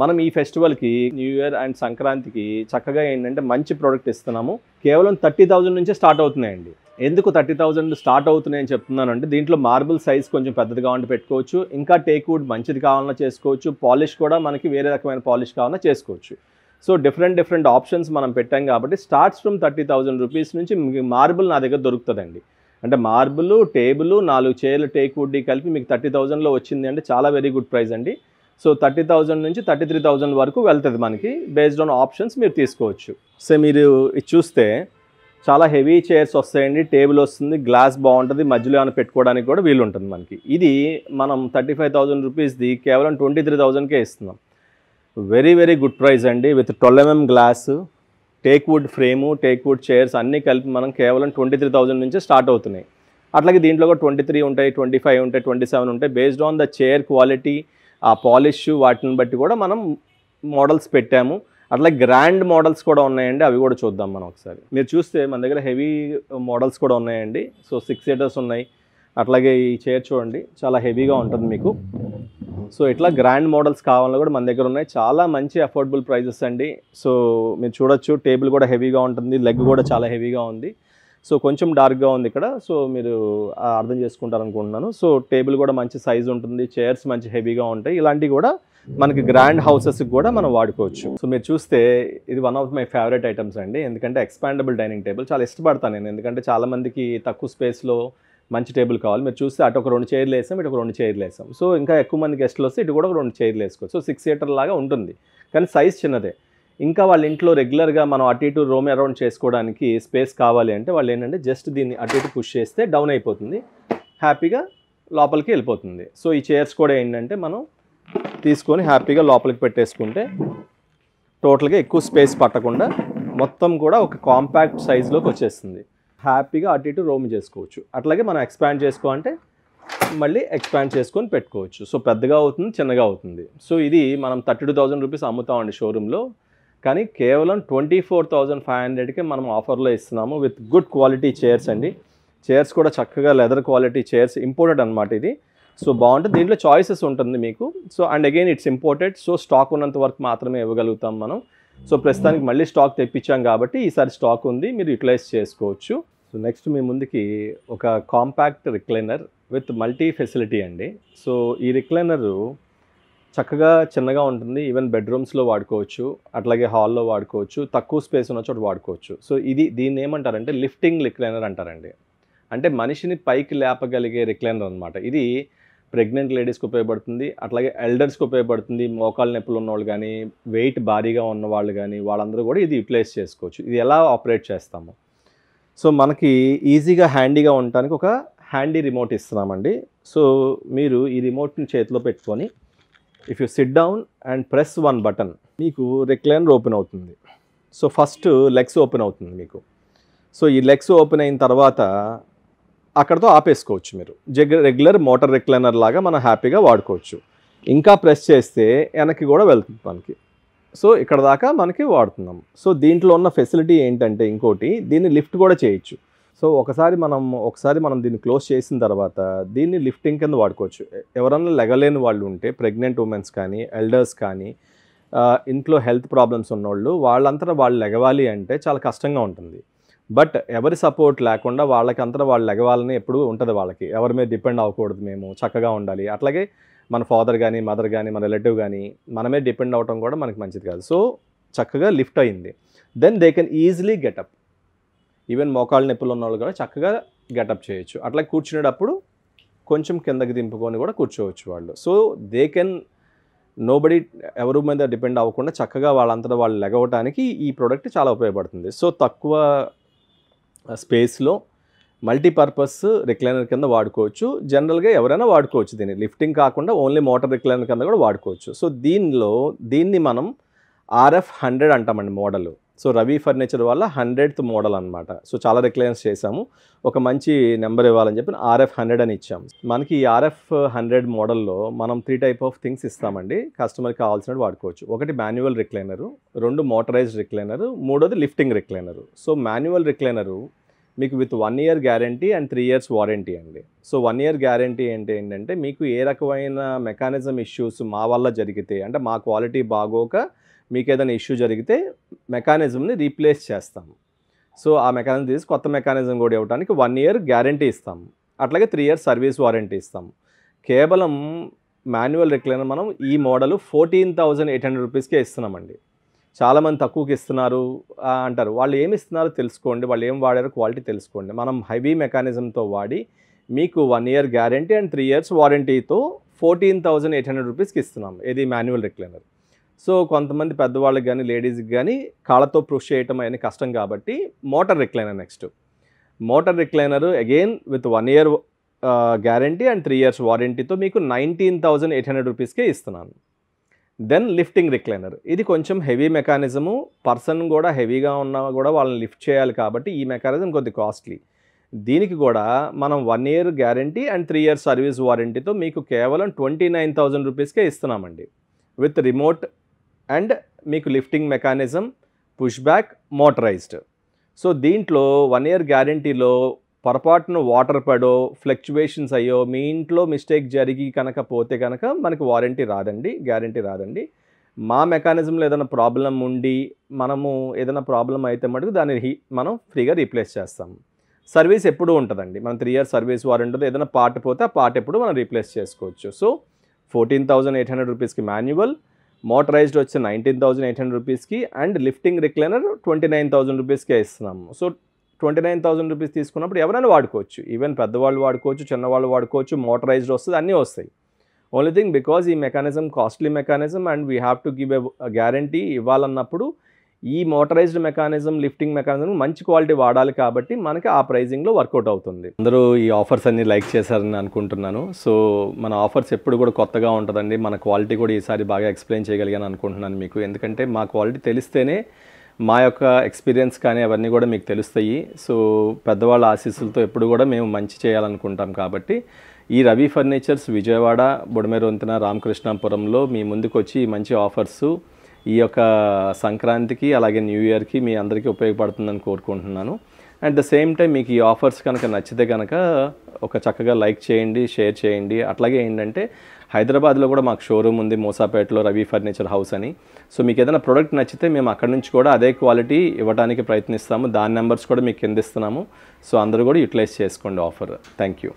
[SPEAKER 1] మనం ఈ ఫెస్టివల్కి, న్యూ ఇయర్ అండ్ సంక్రాంతికి చక్కగా ఏంటంటే మంచి ప్రోడక్ట్ ఇస్తున్నాము. కేవలం 30,000 నుంచే స్టార్ట్ అవుతున్నాయండి. ఎందుకు 30,000 స్టార్ట్ అవుతున్నాయని చెప్తున్నానంటే దీంట్లో మార్బుల్ సైజ్ కొంచెం పెద్దదిగా ఉండి పెట్టుకోవచ్చు, ఇంకా టేక్ వుడ్ మంచిది కావాలన్నా చేసుకోవచ్చు, పాలిష్ కూడా మనకి వేరే రకమైన పాలిష్ కావాలన్నా చేసుకోవచ్చు. సో డిఫరెంట్ ఆప్షన్స్ మనం పెట్టాం కాబట్టి స్టార్ట్స్ ఫ్రమ్ 30,000 రూపీస్ నుంచి మార్బుల్ నా దగ్గర దొరుకుతుందండి. అంటే మార్బుల్, టేబుల్, 4 చైర్లు టేక్ వుడ్ కలిపి మీకు 30,000లో వచ్చింది అంటే చాలా వెరీ గుడ్ ప్రైస్ అండి. సో 30,000 నుంచి 33,000 వరకు వెళ్తుంది మనకి. బేస్డ్ ఆన్ ఆప్షన్స్ మీరు తీసుకోవచ్చు. సో మీరు ఇది చూస్తే చాలా హెవీ చైర్స్ వస్తాయండి, టేబుల్ వస్తుంది, గ్లాస్ బాగుంటుంది, మధ్యలో ఏమైనా పెట్టుకోవడానికి కూడా వీలు ఉంటుంది మనకి. ఇది మనం 35,000 రూపీస్ది కేవలం 23,000కే ఇస్తున్నాం. వెరీ గుడ్ ప్రైస్ అండి. With 12 mm glass, teak wood frame, teak wood chairs అన్నీ కలిపి మనం కేవలం 23,000 నుంచే స్టార్ట్ అవుతున్నాయి. అట్లాగే దీంట్లో కూడా 23 ఉంటాయి, 25 ఉంటాయి, 27 ఉంటాయి. Based on the chair quality, ఆ పాలిష్ వాటిని బట్టి కూడా మనం మోడల్స్ పెట్టాము. అట్లా గ్రాండ్ మోడల్స్ కూడా ఉన్నాయండి, అవి కూడా చూద్దాం మనం ఒకసారి. మీరు చూస్తే మన దగ్గర హెవీ మోడల్స్ కూడా ఉన్నాయండి. సో 6 seaters ఉన్నాయి. అట్లాగే ఈ చైర్ చూడండి చాలా హెవీగా ఉంటుంది మీకు. సో ఇట్లా గ్రాండ్ మోడల్స్ కావాలన్నా కూడా మన దగ్గర ఉన్నాయి. చాలా మంచి అఫోర్డబుల్ ప్రైజెస్ అండి. సో మీరు చూడొచ్చు, టేబుల్ కూడా హెవీగా ఉంటుంది, లెగ్ కూడా చాలా హెవీగా ఉంది. సో కొంచెం డార్క్గా ఉంది ఇక్కడ, సో మీరు అర్థం చేసుకుంటారు అనుకుంటున్నాను. సో టేబుల్ కూడా మంచి సైజ్ ఉంటుంది, చైర్స్ మంచి హెవీగా ఉంటాయి. ఇలాంటివి కూడా మనకి గ్రాండ్ హౌసెస్కి కూడా మనం వాడుకోవచ్చు. సో మీరు చూస్తే ఇది one of my favourite items అండి. ఎందుకంటే ఎక్స్పాండబుల్ డైనింగ్ టేబుల్ చాలా ఇష్టపడతాను నేను. ఎందుకంటే చాలామందికి తక్కువ స్పేస్లో మంచి టేబుల్ కావాలి. మీరు చూస్తే అటు ఒక 2 చైర్లు వేసాం, ఇటు ఒక 2 చైర్లు వేసాం. సో ఇంకా ఎక్కువ మంది గెస్ట్లు వస్తే ఇటు కూడా ఒక 2 చైర్లు వేసుకోవచ్చు. సో 6 seater లాగా ఉంటుంది, కానీ సైజ్ చిన్నదే. ఇంకా వాళ్ళ ఇంట్లో రెగ్యులర్గా మనం అటు ఇటు రోమ్ అరౌండ్ చేసుకోవడానికి స్పేస్ కావాలి అంటే వాళ్ళు ఏంటంటే జస్ట్ దీన్ని అటు ఇటు పుష్ చేస్తే డౌన్ అయిపోతుంది, హ్యాపీగా లోపలికి వెళ్ళిపోతుంది. సో ఈ చైర్స్ కూడా ఏంటంటే మనం తీసుకొని హ్యాపీగా లోపలికి పెట్టేసుకుంటే టోటల్గా ఎక్కువ స్పేస్ పట్టకుండా మొత్తం కూడా ఒక కాంపాక్ట్ సైజులోకి వచ్చేస్తుంది. హ్యాపీగా అటు ఇటు రోమ్ చేసుకోవచ్చు. అట్లాగే మనం ఎక్స్పాండ్ చేసుకోవాలంటే మళ్ళీ ఎక్స్పాండ్ చేసుకొని పెట్టుకోవచ్చు. సో పెద్దగా అవుతుంది, చిన్నగా అవుతుంది. సో ఇది మనం 32,000 రూపీస్ అమ్ముతామండి షోరూంలో, కానీ కేవలం 24,500కే మనం ఆఫర్లో ఇస్తున్నాము విత్ గుడ్ క్వాలిటీ చైర్స్ అండి. చైర్స్ కూడా చక్కగా లెదర్ క్వాలిటీ చైర్స్, ఇంపోర్టెడ్ అనమాట ఇది. సో బాగుంటుంది, దీంట్లో చాయిసెస్ ఉంటుంది మీకు. So and again it's imported, so stock ఉన్నంత వరకు మాత్రమే ఇవ్వగలుగుతాం మనం. సో ప్రస్తుతానికి మళ్ళీ స్టాక్ తెప్పించాం కాబట్టి ఈసారి స్టాక్ ఉంది, మీరు యూటిలైజ్ చేసుకోవచ్చు. సో నెక్స్ట్ మీ ముందుకి ఒక compact recliner with multi facility అండి. సో ఈ రిక్లైనరు చక్కగా చిన్నగా ఉంటుంది, ఈవెన్ బెడ్రూమ్స్లో వాడుకోవచ్చు, అట్లాగే హాల్లో వాడుకోవచ్చు, తక్కువ స్పేస్ ఉన్న చోట వాడుకోవచ్చు. సో దీన్ని ఏమంటారంటే లిఫ్టింగ్ రిక్లైనర్ అంటారండి. అంటే మనిషిని పైకి లేపగలిగే రిక్లైనర్ అనమాట. ఇది ప్రెగ్నెంట్ లేడీస్కి ఉపయోగపడుతుంది, అట్లాగే ఎల్డర్స్కి ఉపయోగపడుతుంది. మోకాళ్ళ నొప్పులు ఉన్నవాళ్ళు కానీ, వెయిట్ భారీగా ఉన్నవాళ్ళు కానీ, వాళ్ళందరూ కూడా ఇది యూటిలైజ్ చేసుకోవచ్చు. ఇది ఎలా ఆపరేట్ చేస్తాము, సో మనకి ఈజీగా హ్యాండీగా ఉండటానికి ఒక హ్యాండీ రిమోట్ ఇస్తున్నామండి. సో మీరు ఈ రిమోట్ని చేతిలో పెట్టుకొని if you SIT down and press one button, మీకు రిక్లైనర్ ఓపెన్ అవుతుంది. సో ఫస్ట్ లెగ్స్ ఓపెన్ అవుతుంది మీకు. సో ఈ లెగ్స్ ఓపెన్ అయిన తర్వాత అక్కడతో ఆపేసుకోవచ్చు. మీరు రెగ్యులర్ మోటార్ రిక్లైనర్ లాగా మనం హ్యాపీగా వాడుకోవచ్చు. ఇంకా ప్రెస్ చేస్తే వెనక్కి కూడా వెళ్తుంది మనకి. సో ఇక్కడ దాకా మనకి వాడుతున్నాం. సో దీంట్లో ఉన్న ఫెసిలిటీ ఏంటంటే ఇంకోటి, దీన్ని లిఫ్ట్ కూడా చేయొచ్చు. సో ఒకసారి మనం దీన్ని క్లోజ్ చేసిన తర్వాత దీన్ని లిఫ్టింగ్ కింద వాడుకోవచ్చు. ఎవరన్నా లెగలేని వాళ్ళు ఉంటే, ప్రెగ్నెంట్ ఉమెన్స్ కానీ, ఎల్డర్స్ కానీ, ఇంట్లో హెల్త్ ప్రాబ్లమ్స్ ఉన్నోళ్ళు, వాళ్ళంతా వాళ్ళు లెగవాలి అంటే చాలా కష్టంగా ఉంటుంది. బట్ ఎవరి సపోర్ట్ లేకుండా వాళ్ళకంతా వాళ్ళు లెగవాలని ఎప్పుడు ఉంటుంది. వాళ్ళకి ఎవరి మీద డిపెండ్ అవ్వకూడదు, మేము చక్కగా ఉండాలి. అట్లాగే మన ఫాదర్ కానీ, మదర్ కానీ, మన రిలేటివ్ కానీ మనమే డిపెండ్ అవ్వడం కూడా మనకి మంచిది కాదు. సో చక్కగా లిఫ్ట్ అయింది. Then they can easily get up. Even మోకాళ్ళ నొప్పులు ఉన్న వాళ్ళు కూడా చక్కగా గెటప్ చేయొచ్చు. అట్లా కూర్చునేటప్పుడు కొంచెం కిందకి దింపుకొని కూడా కూర్చోవచ్చు వాళ్ళు. సో దే కెన్ నోబడి ఎవరి మీద డిపెండ్ అవ్వకుండా చక్కగా వాళ్ళంతటా వాళ్ళు లెగవటానికి ఈ ప్రోడక్ట్ చాలా ఉపయోగపడుతుంది. సో తక్కువ స్పేస్లో మల్టీపర్పస్ రిక్లైనర్ కింద వాడుకోవచ్చు. జనరల్గా ఎవరైనా వాడుకోవచ్చు. దీన్ని లిఫ్టింగ్ కాకుండా ఓన్లీ మోటార్ రిక్లైనర్ కింద కూడా వాడుకోవచ్చు. సో దీన్ని మనం RF100 అంటామండి మోడల్. సో రవి ఫర్నిచర్ వల్ల 100th మోడల్ అనమాట. సో చాలా రిక్లైనర్స్ చేసాము. ఒక మంచి నెంబర్ ఇవ్వాలని చెప్పి RF100 అని ఇచ్చాము. మనకి ఈ RF100 మోడల్లో మనం 3 టైప్ ఆఫ్ థింగ్స్ ఇస్తామండి. కస్టమర్కి కావాల్సినట్టు వాడుకోవచ్చు. ఒకటి మాన్యువల్ రిక్లైనరు, 2 మోటరైజ్డ్ రిక్లైనరు, 3వది lifting recliner. So manual recliner మీకు with 1 year guarantee and 3 years warranty అండి. సో 1 year గ్యారంటీ ఏంటంటే మీకు ఏ రకమైన మెకానిజం ఇష్యూస్ మా వల్ల జరిగితే, అంటే మా క్వాలిటీ బాగోక మీకు ఏదైనా ఇష్యూ జరిగితే మెకానిజంని రీప్లేస్ చేస్తాము. సో ఆ మెకానిజం తీసి కొత్త మెకానిజం కూడా ఇవ్వడానికి 1 year గ్యారంటీ ఇస్తాము. అట్లాగే 3 years సర్వీస్ వారంటీ ఇస్తాము. కేవలం మాన్యువల్ రిక్లైనర్ మనం ఈ మోడల్ 14,800 రూపీస్కే ఇస్తున్నామండి. చాలామంది తక్కువకి ఇస్తున్నారు అంటారు. వాళ్ళు ఏమి ఇస్తున్నారో తెలుసుకోండి, వాళ్ళు ఏం వాడారో క్వాలిటీ తెలుసుకోండి. మనం హెవీ మెకానిజంతో వాడి మీకు 1 year గ్యారంటీ అండ్ 3 years వారంటీతో 14,800 రూపీస్కి ఇస్తున్నాం. ఇది మాన్యువల్ రిక్లైనర్. సో కొంతమంది పెద్దవాళ్ళకి కానీ, లేడీస్కి కానీ కాళ్ళతో పుష్ చేయటం అనేది కష్టం కాబట్టి motor recliner next. Motor recliner again with 1 year guarantee and 3 years వారంటీతో మీకు 19,800 రూపీస్కే ఇస్తున్నాను. Then lifting recliner. ఇది కొంచెం హెవీ మెకానిజము. పర్సన్ కూడా హెవీగా ఉన్నా కూడా వాళ్ళని లిఫ్ట్ చేయాలి కాబట్టి ఈ మెకానిజం కొద్ది కాస్ట్లీ. దీనికి కూడా మనం 1 year guarantee and 3 years service వారంటీతో మీకు కేవలం 29,000 రూపీస్కే ఇస్తున్నామండి. విత్ రిమోట్ అండ్ మీకు lifting mechanism, push back, motorised. So దీంట్లో 1 year గ్యారంటీలో పొరపాటున వాటర్ పడో, ఫ్లక్చువేషన్స్ అయ్యో, మీ ఇంట్లో మిస్టేక్ జరిగి కనుక పోతే కనుక మనకి వారంటీ రాదండి, గ్యారంటీ రాదండి. మా మెకానిజంలో ఏదైనా ప్రాబ్లం ఉండి మనము ఏదైనా ప్రాబ్లం అయితే మటుకు దాన్ని మనం ఫ్రీగా రీప్లేస్ చేస్తాము. సర్వీస్ ఎప్పుడూ ఉంటుందండి. మనం 3 years సర్వీస్ వారంటీ, ఏదైనా పార్ట్ పోతే ఆ పార్ట్ ఎప్పుడు మనం రీప్లేస్ చేసుకోవచ్చు. సో 14,800 రూపీస్కి మాన్యువల్, మోటరైజ్డ్ వచ్చి 19,800 రూపీస్కి అండ్ లిఫ్టింగ్ రిక్లైనర్ 29,000 రూపీస్కే ఇస్తున్నాము. సో 29,000 రూపీస్ తీసుకున్నప్పుడు ఎవరైనా వాడుకోవచ్చు. ఈవెన్ పెద్దవాళ్ళు వాడుకోవచ్చు, చిన్నవాళ్ళు వాడుకోవచ్చు, మోటరైజ్డ్ వస్తుంది, అన్నీ వస్తాయి. ఓన్లీ థింగ్ బికాజ్ ఈ mechanism costly mechanism and we have to give a guarantee ఇవ్వాలన్నప్పుడు ఈ మోటరైజ్డ్ మెకానిజం, లిఫ్టింగ్ మెకానిజం మంచి క్వాలిటీ వాడాలి కాబట్టి మనకి ఆ ప్రైజింగ్లో వర్కౌట్ అవుతుంది. అందరూ ఈ ఆఫర్స్ అన్ని లైక్ చేశారని అనుకుంటున్నాను. సో మన ఆఫర్స్ ఎప్పుడు కూడా కొత్తగా ఉంటుందండి. మన క్వాలిటీ కూడా ఈసారి బాగా ఎక్స్ప్లెయిన్ చేయగలిగాను అనుకుంటున్నాను మీకు. ఎందుకంటే మా క్వాలిటీ తెలిస్తేనే మా యొక్క ఎక్స్పీరియన్స్ కానీ అవన్నీ కూడా మీకు తెలుస్తాయి. సో పెద్దవాళ్ళ ఆశీస్సులతో ఎప్పుడు కూడా మేము మంచి చేయాలనుకుంటాం కాబట్టి ఈ రవి ఫర్నిచర్స్ విజయవాడ, బుడమేరు వంతెన, రామకృష్ణాపురంలో మీ ముందుకు వచ్చి మంచి ఆఫర్స్ ఈ యొక్క సంక్రాంతికి అలాగే న్యూ ఇయర్కి మీ అందరికీ ఉపయోగపడుతుందని కోరుకుంటున్నాను. అట్ ద సేమ్ టైం మీకు ఈ ఆఫర్స్ కనుక నచ్చితే కనుక ఒక చక్కగా లైక్ చేయండి, షేర్ చేయండి. అట్లాగే ఏంటంటే హైదరాబాద్లో కూడా మాకు షోరూమ్ ఉంది, మోసాపేటలో రవి ఫర్నిచర్ హౌస్ అని. సో మీకు ఏదైనా ప్రోడక్ట్ నచ్చితే మేము అక్కడి నుంచి కూడా అదే క్వాలిటీ ఇవ్వడానికి ప్రయత్నిస్తాము. దాని నెంబర్స్ కూడా మీకు కింద ఇస్తున్నాము. సో అందరూ కూడా యూటిలైజ్ చేసుకోండి ఆఫర్. Thank you.